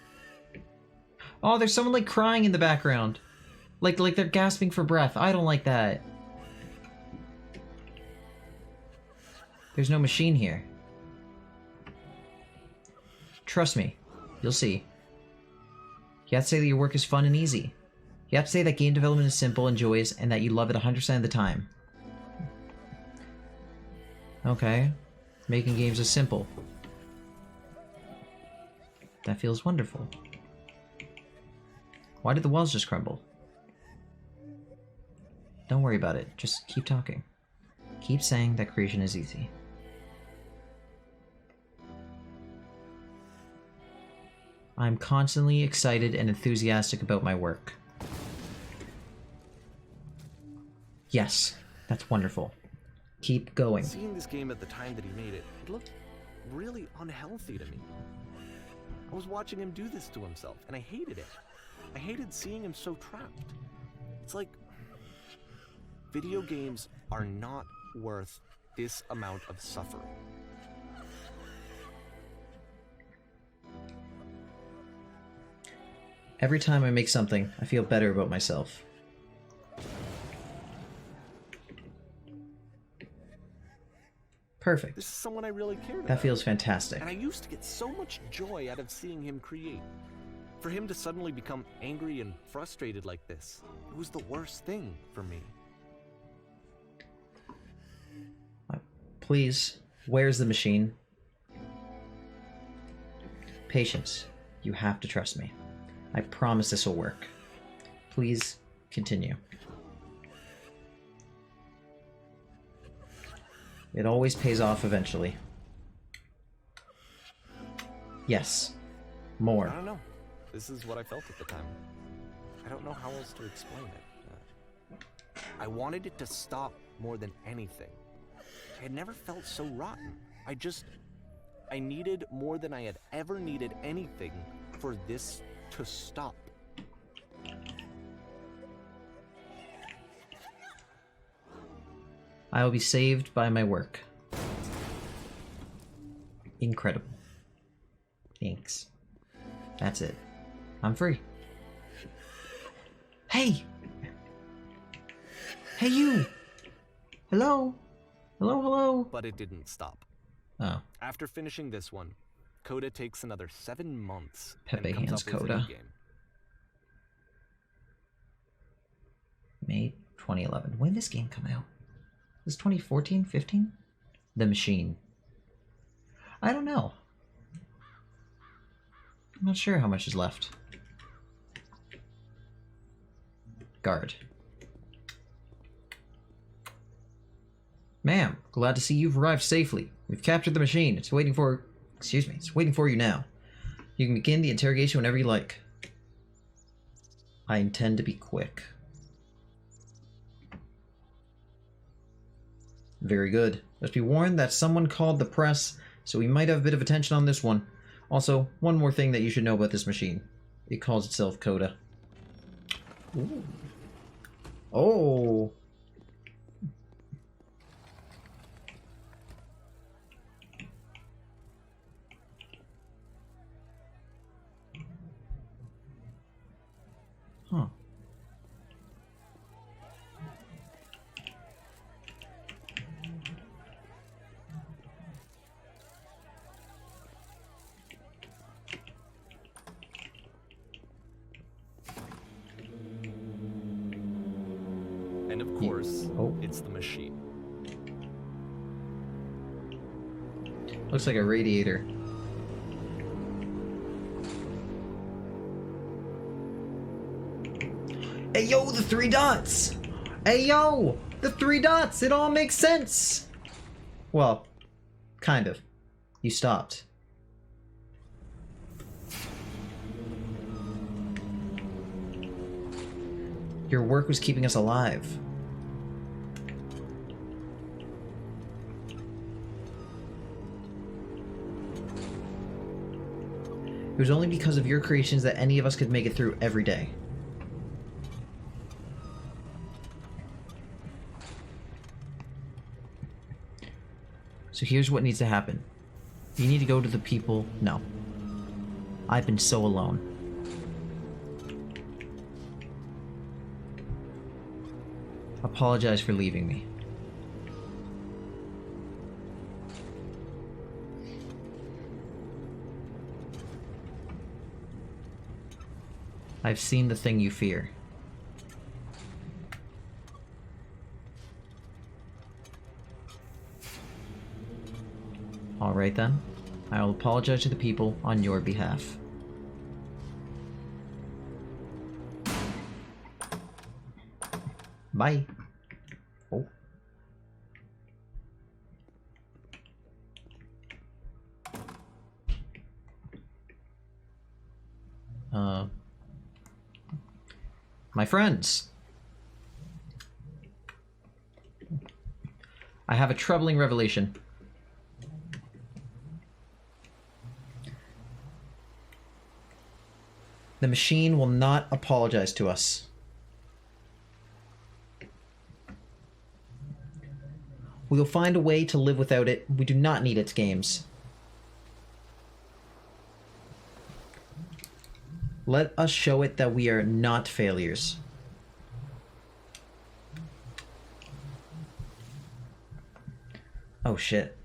Speaker 1: Oh, there's someone like crying in the background. Like they're gasping for breath. I don't like that. There's no machine here. Trust me. You'll see. You have to say that your work is fun and easy. You have to say that game development is simple and joyous and that you love it 100% of the time. Okay. Making games is simple. That feels wonderful. Why did the walls just crumble? Don't worry about it. Just keep talking. Keep saying that creation is easy. I'm constantly excited and enthusiastic about my work. Yes, that's wonderful. Keep going.
Speaker 2: Seeing this game at the time that he made it, it looked really unhealthy to me. I was watching him do this to himself, and I hated it. I hated seeing him so trapped. It's like, video games are not worth this amount of suffering.
Speaker 1: Every time I make something, I feel better about myself. Perfect.
Speaker 2: This is someone I really cared about.
Speaker 1: That feels fantastic.
Speaker 2: And I used to get so much joy out of seeing him create. For him to suddenly become angry and frustrated like this, it was the worst thing for me.
Speaker 1: Please, where's the machine? Patience. You have to trust me. I promise this will work. Please, continue. It always pays off eventually. Yes. More.
Speaker 2: I don't know. This is what I felt at the time. I don't know how else to explain it. I wanted it to stop more than anything. I had never felt so rotten. I needed more than I had ever needed anything for this to stop.
Speaker 1: I will be saved by my work. Incredible. Thanks. That's it. I'm free. Hey! Hey you! Hello? Hello, hello?
Speaker 2: But it didn't stop.
Speaker 1: Oh.
Speaker 2: After finishing this one, Coda takes another 7 months
Speaker 1: Pepe
Speaker 2: and comes
Speaker 1: hands
Speaker 2: up with a
Speaker 1: Coda.
Speaker 2: new game.
Speaker 1: May 2011. When did this game come out? This 2014, 15? The Machine. I don't know. I'm not sure how much is left. Guard. Ma'am, glad to see you've arrived safely. We've captured the machine. It's waiting for... Excuse me. It's waiting for you now. You can begin the interrogation whenever you like. I intend to be quick. Very good. Let's be warned that someone called the press, so we might have a bit of attention on this one. Also, one more thing that you should know about this machine. It calls itself Coda. Ooh. Oh! Huh.
Speaker 2: And of course,
Speaker 1: Oh.
Speaker 2: it's the machine.
Speaker 1: Looks like a radiator. Hey yo, the 3 dots! Hey yo, the 3 dots! It all makes sense! Well, kind of. You stopped. Your work was keeping us alive. It was only because of your creations that any of us could make it through every day. So here's what needs to happen. You need to go to the people. No. I've been so alone. Apologize for leaving me. I've seen the thing you fear. Alright then. I will apologize to the people on your behalf. Bye. Oh. My friends. I have a troubling revelation. The machine will not apologize to us. We will find a way to live without it. We do not need its games. Let us show it that we are not failures. Oh shit.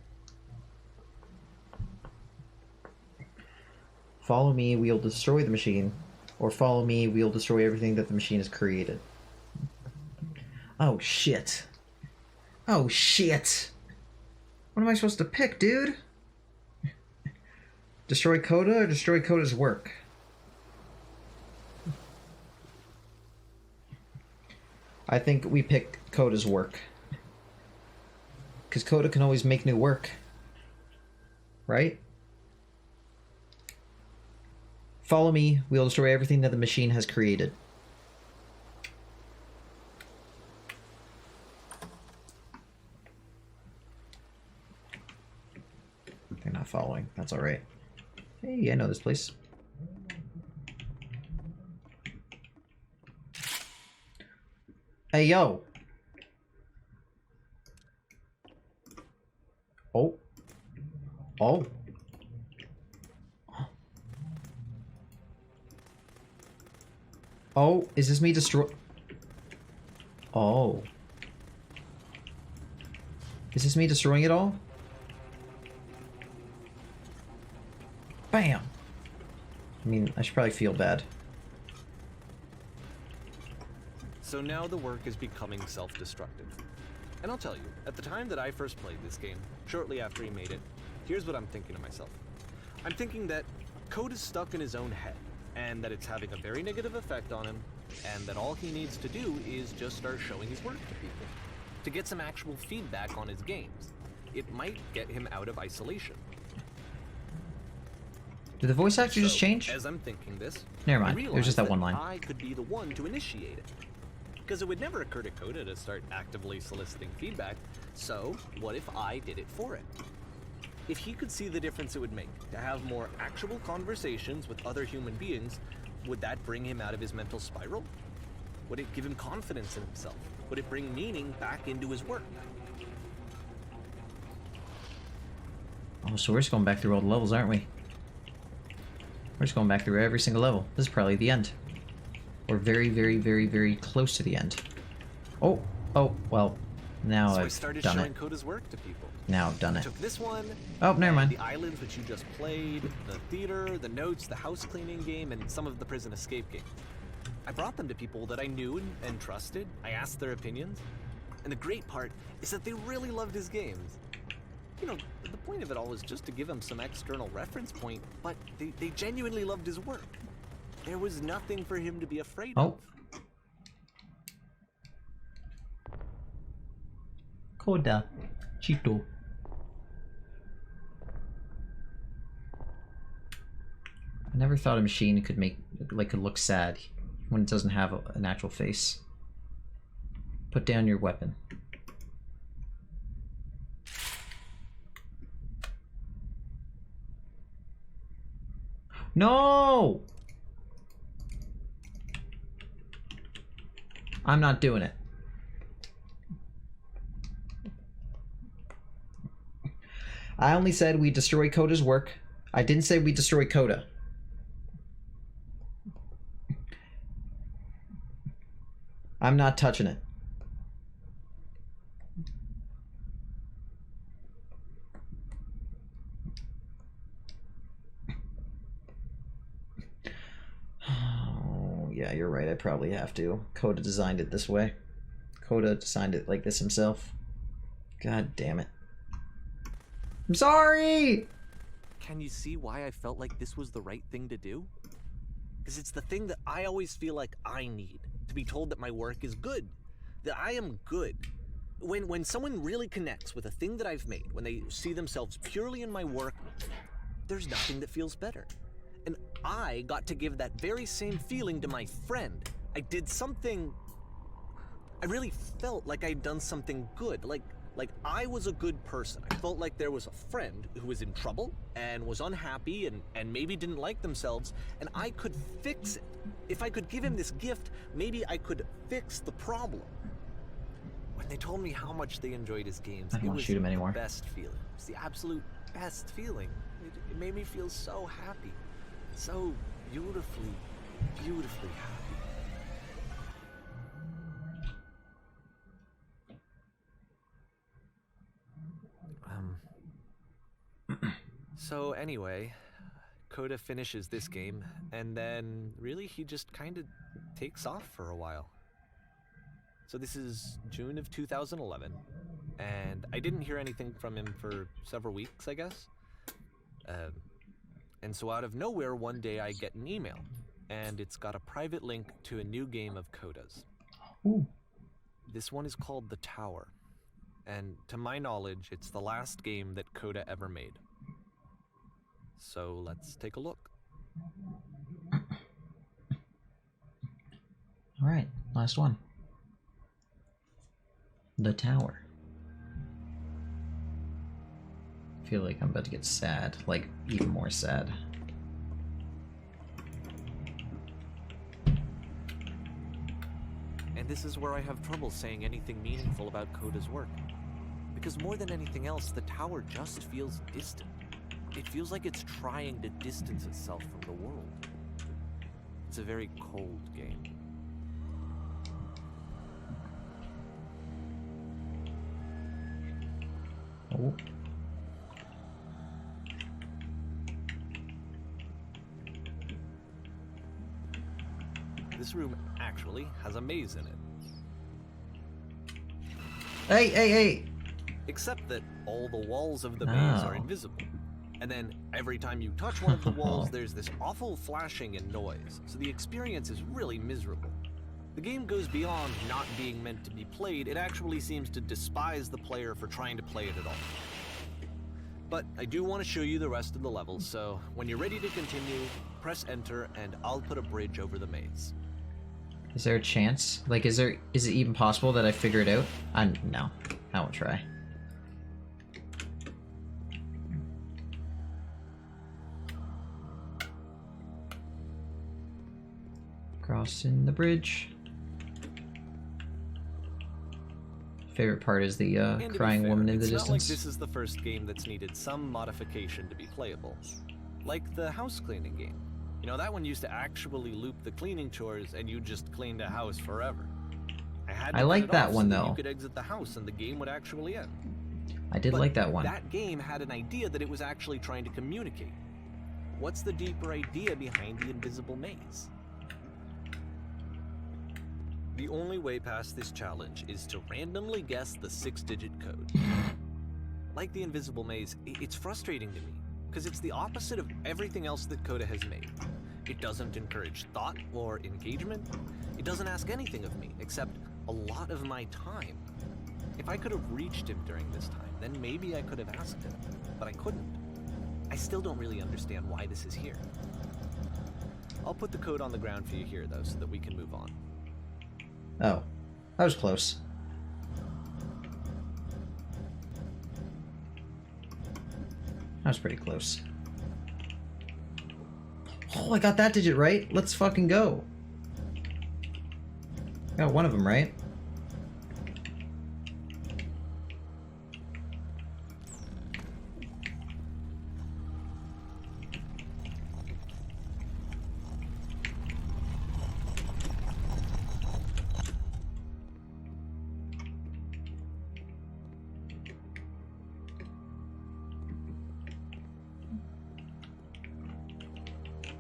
Speaker 1: Follow me, we'll destroy the machine. Or follow me, we'll destroy everything that the machine has created. Oh shit. Oh shit. What am I supposed to pick, dude? Destroy Coda or destroy Coda's work? I think we pick Coda's work. Because Coda can always make new work. Right? Follow me, we'll destroy everything that the machine has created. They're not following. That's alright. Hey, I know this place. Hey, yo! Oh. Oh. Oh, is this me destroy... Oh. Is this me destroying it all? Bam! I mean, I should probably feel bad.
Speaker 2: So now the work is becoming self-destructive. And I'll tell you, at the time that I first played this game, shortly after he made it, here's what I'm thinking to myself. I'm thinking that Code is stuck in his own head, and that it's having a very negative effect on him, and that all he needs to do is just start showing his work to people. to get some actual feedback on his games. It might get him out of isolation.
Speaker 1: Did the voice actor just change?
Speaker 2: As I'm thinking this,
Speaker 1: Never
Speaker 2: I
Speaker 1: mind. It was just that
Speaker 2: realized
Speaker 1: one line.
Speaker 2: I could be the one to initiate it. Because it would never occur to Coda to start actively soliciting feedback, so what if I did it for him? If he could see the difference it would make to have more actual conversations with other human beings, would that bring him out of his mental spiral? Would it give him confidence in himself? Would it bring meaning back into his work?
Speaker 1: Oh, so we're just going back through all the levels, aren't we? We're just going back through every single level. This is probably the end. We're very, very, very, very close to the end. Oh, well, now
Speaker 2: So I
Speaker 1: I've
Speaker 2: started
Speaker 1: done
Speaker 2: showing
Speaker 1: it.
Speaker 2: Coda's work to people.
Speaker 1: Now I've done
Speaker 2: I
Speaker 1: it.
Speaker 2: took this one.
Speaker 1: Oh, never mind.
Speaker 2: The islands which you just played, the theater, the notes, the house cleaning game, and some of the prison escape games. I brought them to people that I knew and trusted. I asked their opinions. And the great part is that they really loved his games. You know, the point of it all was just to give him some external reference point, but they genuinely loved his work. There was nothing for him to be afraid of.
Speaker 1: Coda. Chito. I never thought a machine could look sad when it doesn't have an actual face. Put down your weapon. No! I'm not doing it. I only said we destroy Coda's work. I didn't say we destroy Coda. I'm not touching it. Oh, yeah, you're right. I probably have to. Coda designed it this way. Coda designed it like this himself. God damn it. I'm sorry!
Speaker 2: Can you see why I felt like this was the right thing to do? Because it's the thing that I always feel like I need. To be told that my work is good. That I am good. When someone really connects with a thing that I've made, when they see themselves purely in my work, there's nothing that feels better. And I got to give that very same feeling to my friend. I did something... I really felt like I'd done something good. Like I was a good person. I felt like there was a friend who was in trouble and was unhappy and maybe didn't like themselves, and I could fix it. If I could give him this gift, maybe I could fix the problem. When they told me how much they enjoyed his games,
Speaker 1: I don't want to shoot him anymore.
Speaker 2: The best feeling. It was the absolute best feeling. It made me feel so happy. So beautifully, beautifully happy. So anyway, Coda finishes this game, and then really he just kind of takes off for a while. So this is June of 2011, and I didn't hear anything from him for several weeks, I guess. And so out of nowhere, one day I get an email, and it's got a private link to a new game of Coda's.
Speaker 1: Ooh.
Speaker 2: This one is called The Tower, and to my knowledge, it's the last game that Coda ever made. So let's take a look.
Speaker 1: Alright, last one. The Tower. I feel like I'm about to get sad, like even more sad.
Speaker 2: And this is where I have trouble saying anything meaningful about Coda's work. Because more than anything else, The Tower just feels distant. It feels like it's trying to distance itself from the world. It's a very cold game.
Speaker 1: Oh.
Speaker 2: This room actually has a maze in it.
Speaker 1: Hey, hey, hey!
Speaker 2: Except that all the walls of the maze are
Speaker 1: Oh.
Speaker 2: invisible. And then every time you touch one of the walls, there's this awful flashing and noise. So the experience is really miserable. The game goes beyond not being meant to be played. It actually seems to despise the player for trying to play it at all. But I do want to show you the rest of the levels, so when you're ready to continue, press enter and I'll put a bridge over the maze.
Speaker 1: Is there a chance? Like, is it even possible that I figure it out? No. I won't try. Crossing the bridge. Favorite part is the crying woman in the distance.
Speaker 2: It's not like this is the first game that's needed some modification to be playable. Like the house cleaning game. You know, that one used to actually loop the cleaning chores and you just cleaned a house forever. I like
Speaker 1: that one though.
Speaker 2: You could exit the house and the game would actually end.
Speaker 1: I did like that one.
Speaker 2: That game had an idea that it was actually trying to communicate. What's the deeper idea behind the invisible maze? The only way past this challenge is to randomly guess the 6-digit code. Like the invisible maze, it's frustrating to me, because it's the opposite of everything else that Coda has made. It doesn't encourage thought or engagement. It doesn't ask anything of me, except a lot of my time. If I could have reached him during this time, then maybe I could have asked him, but I couldn't. I still don't really understand why this is here. I'll put the code on the ground for you here, though, so that we can move on.
Speaker 1: Oh, that was close. That was pretty close. Oh, I got that digit right. Let's fucking go. Got one of them right.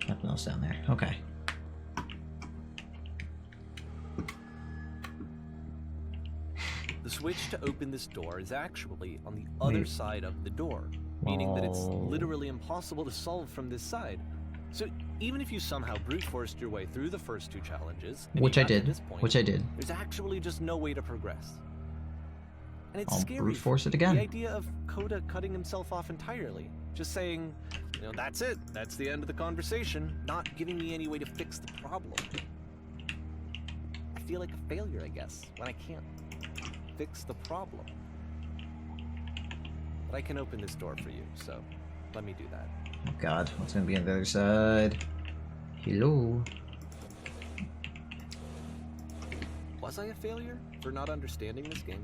Speaker 1: Nothing else down there. Okay.
Speaker 2: The switch to open this door is actually on the other side of the door, meaning that it's literally impossible to solve from this side. So even if you somehow brute forced your way through the first 2 challenges,
Speaker 1: which I did,
Speaker 2: there's actually just no way to progress. And it's
Speaker 1: I'll
Speaker 2: scary.
Speaker 1: brute force it again.
Speaker 2: The idea of Coda cutting himself off entirely, just saying, you know, that's it, that's the end of the conversation, not giving me any way to fix the problem. I feel like a failure, I guess, when I can't fix the problem. But I can open this door for you, so let me do that.
Speaker 1: Oh god, what's gonna be on the other side? Hello?
Speaker 2: Was I a failure for not understanding this game?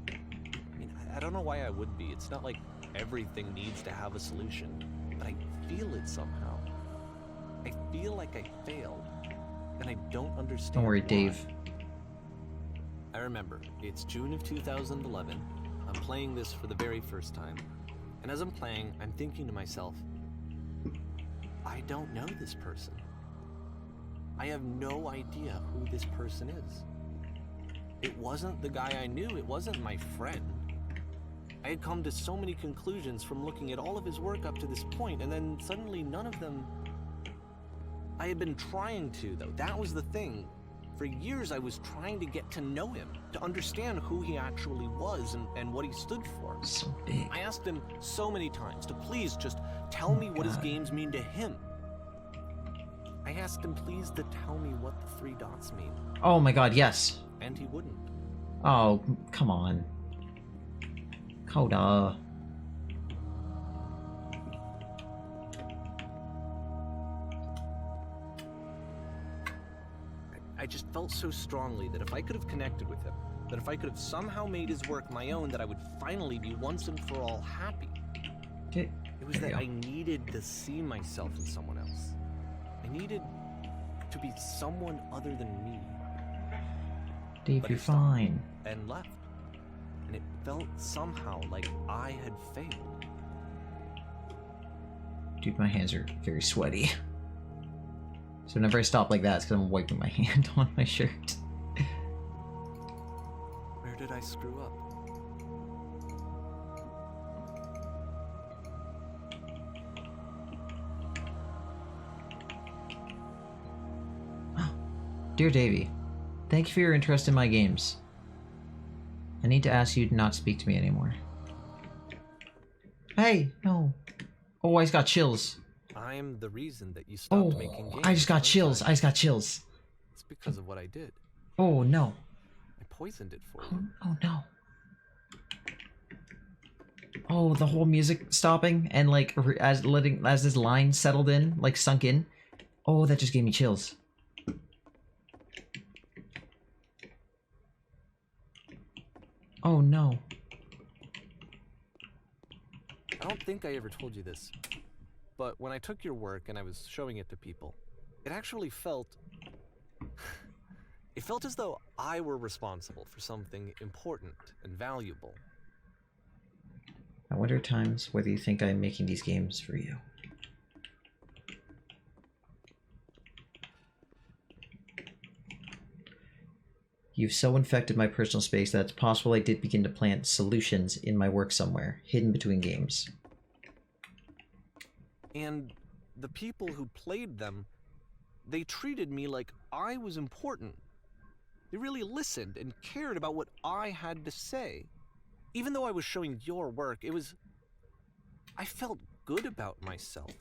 Speaker 2: I mean, I don't know why I would be. It's not like everything needs to have a solution, but I feel it somehow. I feel like I failed, and I don't understand.
Speaker 1: Don't worry,
Speaker 2: why.
Speaker 1: Dave.
Speaker 2: I remember, it's June of 2011. I'm playing this for the very first time, and as I'm playing, I'm thinking to myself, I don't know this person. I have no idea who this person is. It wasn't the guy I knew, it wasn't my friend. I had come to so many conclusions from looking at all of his work up to this point, and then suddenly none of them... I had been trying to, though. That was the thing. For years I was trying to get to know him, to understand who he actually was and what he stood for.
Speaker 1: So big.
Speaker 2: I asked him so many times to please just tell me what his games mean to him. I asked him please to tell me what the 3 dots mean.
Speaker 1: Oh my god, yes.
Speaker 2: And he wouldn't.
Speaker 1: Oh, come on. Coda.
Speaker 2: I just felt so strongly that if I could have connected with him, that if I could have somehow made his work my own, that I would finally be once and for all happy.
Speaker 1: Okay.
Speaker 2: It was that I needed to see myself in someone else. I needed to be someone other than me.
Speaker 1: Dave,
Speaker 2: But
Speaker 1: you're
Speaker 2: he stopped
Speaker 1: fine.
Speaker 2: and left. And it felt somehow like I had failed.
Speaker 1: Dude, my hands are very sweaty. So whenever I stop like that, it's because I'm wiping my hand on my shirt.
Speaker 2: Where did I screw up?
Speaker 1: Dear Davy, Thank you for your interest in my games. I need to ask you to not speak to me anymore. Hey, no. Oh, I just got chills.
Speaker 2: I'm the reason that you stopped making games.
Speaker 1: I just got
Speaker 2: aren't
Speaker 1: chills.
Speaker 2: I?
Speaker 1: I just got chills.
Speaker 2: It's because of what I did.
Speaker 1: Oh, no.
Speaker 2: I poisoned it for you.
Speaker 1: Oh, no. Oh, the whole music stopping and like as this line settled in, like sunk in. Oh, that just gave me chills. Oh no.
Speaker 2: I don't think I ever told you this, but when I took your work and I was showing it to people, it actually felt... it felt as though I were responsible for something important and valuable.
Speaker 1: I wonder at times whether you think I'm making these games for you. You've so infected my personal space that it's possible I did begin to plant solutions in my work somewhere, hidden between games.
Speaker 2: And the people who played them, they treated me like I was important. They really listened and cared about what I had to say. Even though I was showing your work, it was... I felt good about myself.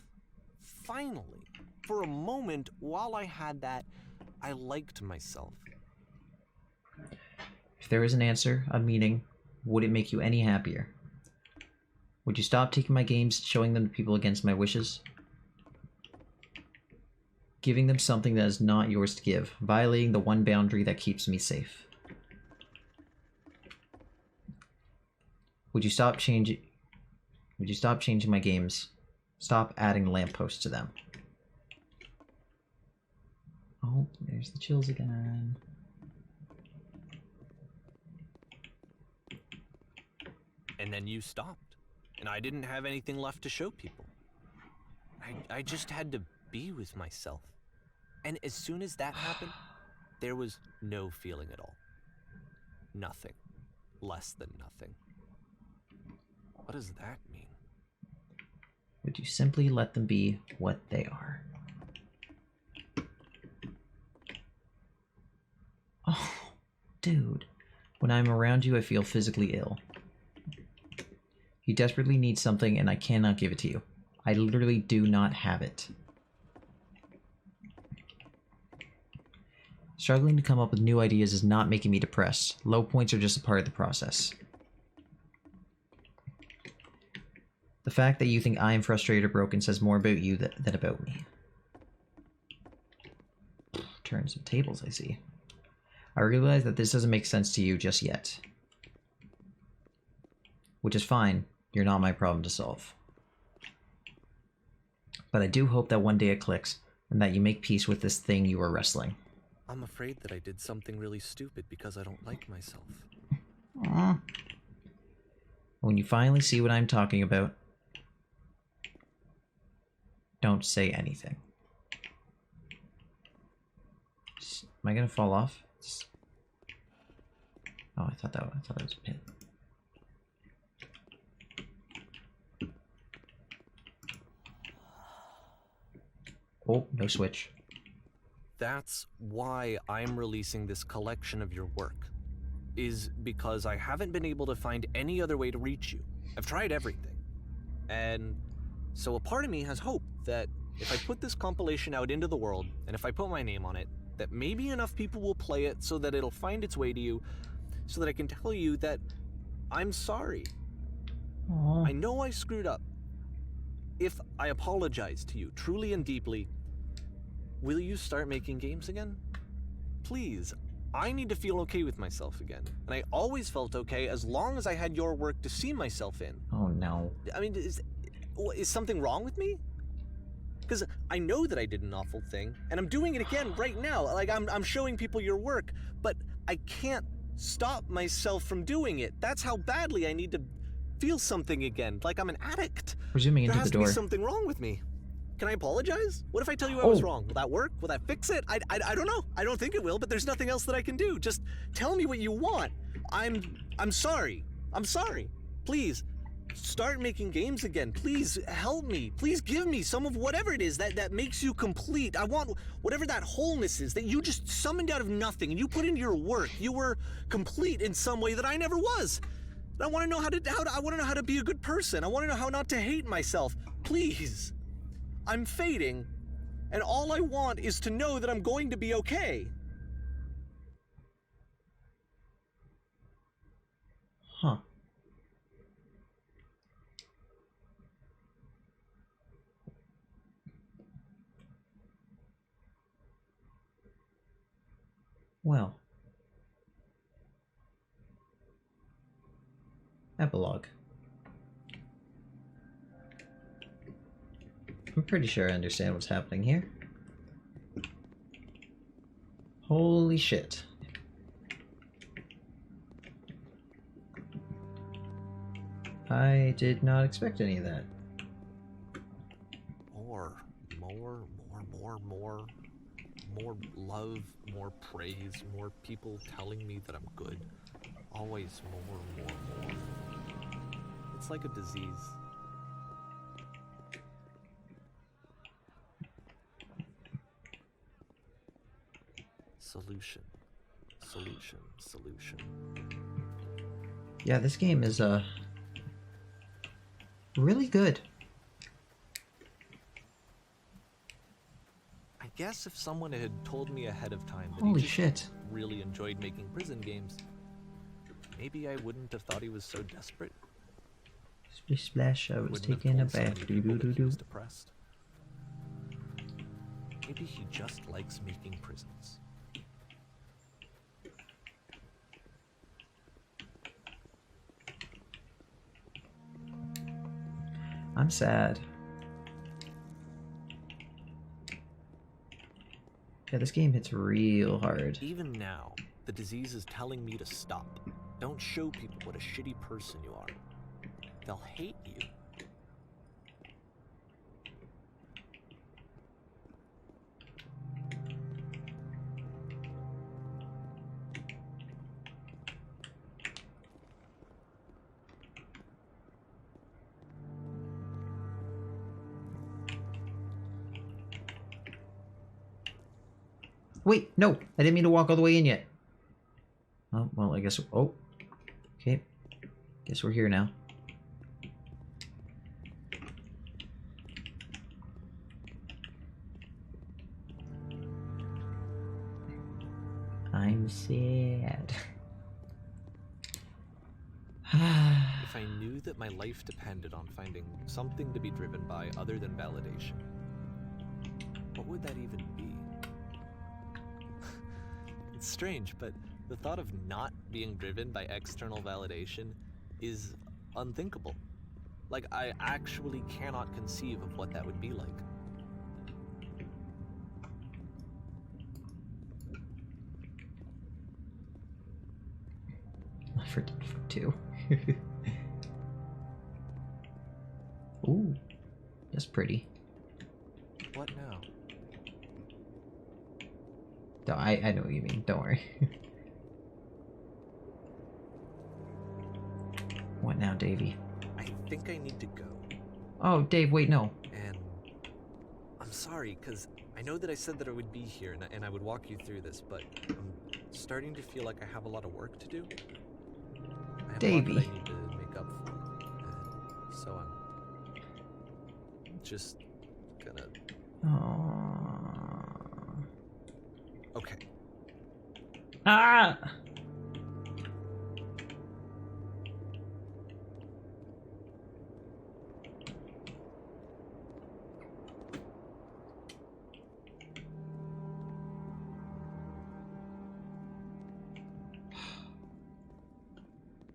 Speaker 2: Finally. For a moment, while I had that, I liked myself.
Speaker 1: If there is an answer, a meaning, would it make you any happier? Would you stop taking my games, showing them to people against my wishes? Giving them something that is not yours to give, violating the one boundary that keeps me safe. Would you stop changing my games? Stop adding lampposts to them. Oh, there's the chills again.
Speaker 2: And then you stopped, and I didn't have anything left to show people. I just had to be with myself. And as soon as that happened, there was no feeling at all. Nothing. Less than nothing. What does that mean?
Speaker 1: Would you simply let them be what they are? Oh, dude. When I'm around you, I feel physically ill. You desperately need something, and I cannot give it to you. I literally do not have it. Struggling to come up with new ideas is not making me depressed. Low points are just a part of the process. The fact that you think I am frustrated or broken says more about you than about me. Turn some tables, I see. I realize that this doesn't make sense to you just yet. Which is fine. You're not my problem to solve. But I do hope that one day it clicks, and that you make peace with this thing you are wrestling.
Speaker 2: I'm afraid that I did something really stupid because I don't like myself.
Speaker 1: Aww. When you finally see what I'm talking about, don't say anything. Am I gonna fall off? Oh, I thought that was a pit. Oh, no switch.
Speaker 2: That's why I'm releasing this collection of your work. Is because I haven't been able to find any other way to reach you. I've tried everything. And so a part of me has hope that if I put this compilation out into the world, and if I put my name on it, that maybe enough people will play it so that it'll find its way to you, so that I can tell you that I'm sorry.
Speaker 1: Aww.
Speaker 2: I know I screwed up. If I apologize to you truly and deeply, will you start making games again? Please, I need to feel okay with myself again. And I always felt okay as long as I had your work to see myself in.
Speaker 1: Oh no.
Speaker 2: I mean, is something wrong with me? Because I know that I did an awful thing, and I'm doing it again right now. Like, I'm showing people your work, but I can't stop myself from doing it. That's how badly I need to feel something again, like I'm an addict.
Speaker 1: We're zooming into the door.
Speaker 2: There has to be something wrong with me. Can I apologize? What if I tell you I was wrong? Will that work? Will that fix it? I don't know. I don't think it will, but there's nothing else that I can do. Just tell me what you want. I'm sorry. I'm sorry. Please, start making games again. Please help me. Please give me some of whatever it is that makes you complete. I want whatever that wholeness is that you just summoned out of nothing and you put into your work. You were complete in some way that I never was. I want to know I want to know how to be a good person. I want to know how not to hate myself. Please. I'm fading, and all I want is to know that I'm going to be okay.
Speaker 1: Huh. Well. Epilogue. I'm pretty sure I understand what's happening here. Holy shit. I did not expect any of that.
Speaker 2: More love, more praise, more people telling me that I'm good. Always more. It's like a disease. Solution.
Speaker 1: Yeah, this game is really good.
Speaker 2: I guess if someone had told me ahead of time that
Speaker 1: Holy
Speaker 2: he just
Speaker 1: shit.
Speaker 2: really enjoyed making prison games, maybe I wouldn't have thought he was so desperate.
Speaker 1: Splish splash, I was
Speaker 2: Wouldn't have
Speaker 1: taking a
Speaker 2: told so many
Speaker 1: bath.
Speaker 2: people that he
Speaker 1: Doo-doo-doo-doo.
Speaker 2: was depressed. Maybe he just likes making prisons.
Speaker 1: I'm sad. Yeah, this game hits real hard.
Speaker 2: Even now, the disease is telling me to stop. Don't show people what a shitty person you are. They'll hate you.
Speaker 1: Wait, no! I didn't mean to walk all the way in yet. Oh, well, I guess... Oh. Okay. Guess we're here now. I'm sad.
Speaker 2: If I knew that my life depended on finding something to be driven by other than validation, what would that even be? It's strange, but the thought of not being driven by external validation is unthinkable. Like, I actually cannot conceive of what that would be like.
Speaker 1: For two. Ooh, that's pretty.
Speaker 2: What now?
Speaker 1: I know what you mean. Don't worry. What now, Davey?
Speaker 2: I think I need to go.
Speaker 1: Oh, Dave, wait, no.
Speaker 2: And I'm sorry, because I know that I said that I would be here and I would walk you through this, but I'm starting to feel like I have a lot of work to do. I have
Speaker 1: Davey.
Speaker 2: a lot that I need to make up for. And so I'm just gonna... Okay.
Speaker 1: Ah!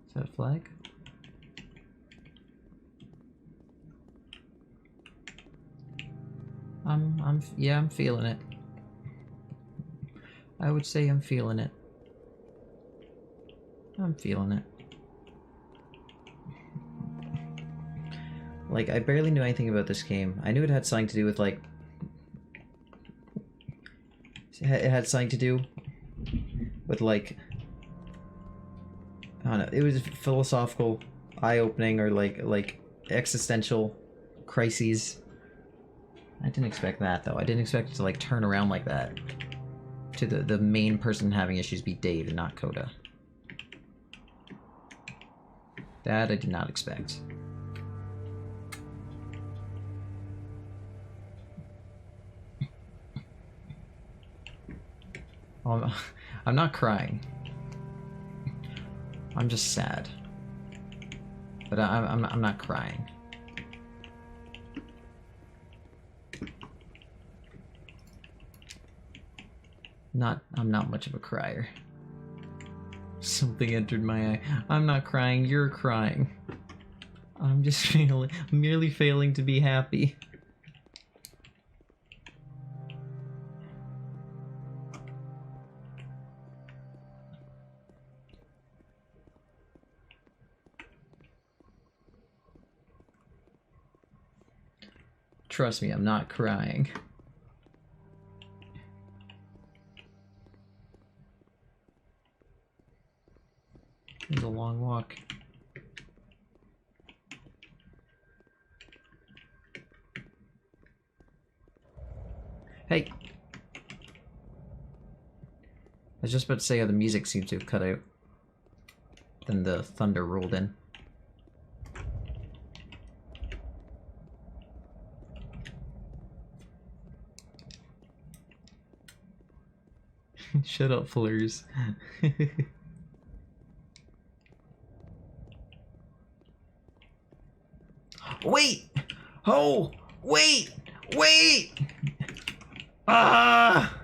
Speaker 1: Is that a flag? Yeah, I'm feeling it. I would say I'm feeling it. I'm feeling it. Like, I barely knew anything about this game. I knew it had something to do with, like... It had something to do with, like... I don't know. It was philosophical eye-opening or like existential crises. I didn't expect that though. I didn't expect it to like turn around like that. To the main person having issues be Dave and not Coda. That I did not expect. Oh, I'm not crying. I'm just sad. But I'm not crying. I'm not much of a crier. Something entered my eye. I'm not crying, you're crying. I'm just merely failing to be happy. Trust me, I'm not crying. It was a long walk. Hey! I was just about to say how the music seems to have cut out. Then the thunder rolled in. Shut up, Flurs. Wait! Oh! Wait! Wait! Ah!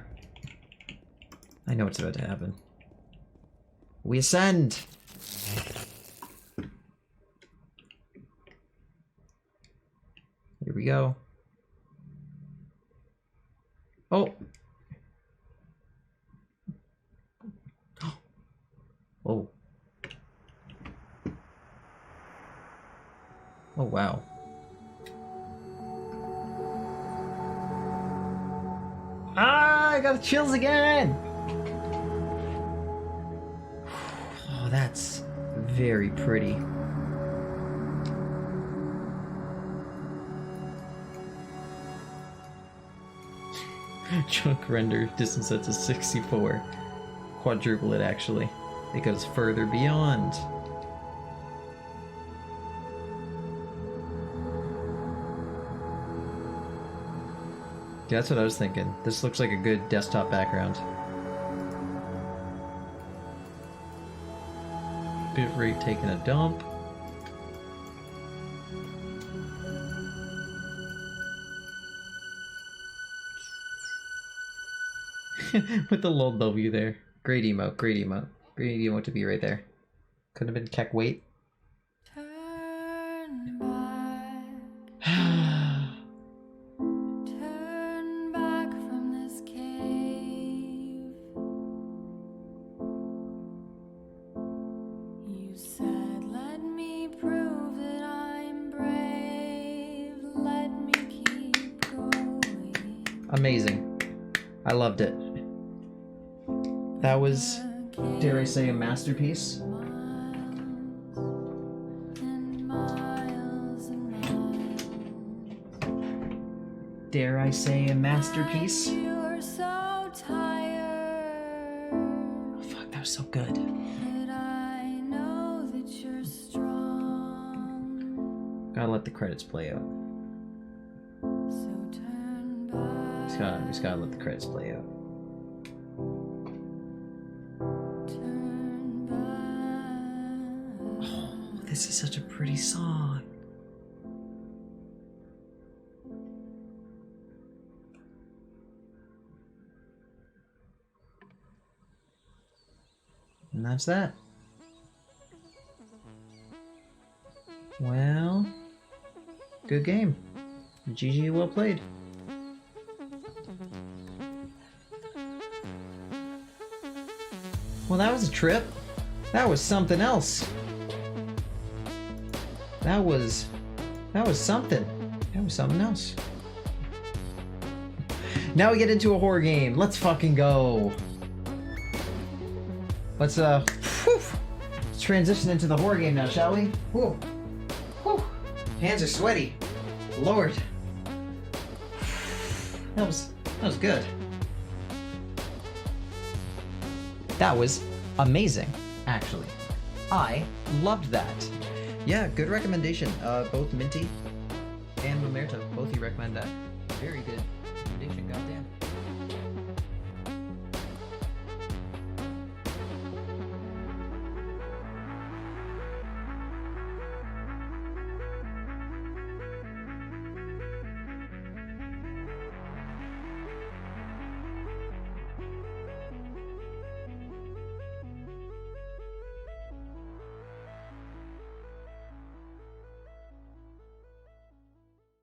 Speaker 1: I know what's about to happen. We ascend! Here we go. Oh! Oh. Oh, wow. Ah, I got the chills again! Oh, that's very pretty. Chunk render distance set to 64. Quadruple it, actually. It goes further beyond. Yeah, that's what I was thinking. This looks like a good desktop background. Bitrate taking a dump. With the little W there. Great emote, great emote. Great emote to be right there. Couldn't have been keck weight.
Speaker 5: Turn back from this cave. You said, let me prove that I'm brave. Let me keep going.
Speaker 1: Amazing. I loved it. That was, dare I say, a masterpiece? Dare I say a masterpiece?
Speaker 5: You're so tired.
Speaker 1: Oh, fuck, that was so good.
Speaker 5: But I know that you're strong.
Speaker 1: Gotta let the credits play out.
Speaker 5: So turn back.
Speaker 1: Just gotta let the credits play out.
Speaker 5: Turn back.
Speaker 1: Oh, this is such a pretty song. And that's that. Well, good game. GG, well played. Well, that was a trip. That was something else. That was something. That was something else. Now we get into a horror game. Let's fucking go. Let's transition into the horror game now, shall we? Whew. Whew. Hands are sweaty. Lord. That was good. That was amazing, actually. I loved that. Yeah, good recommendation. Both Minty and Mamerto, both you recommend that. Very good recommendation, goddamn.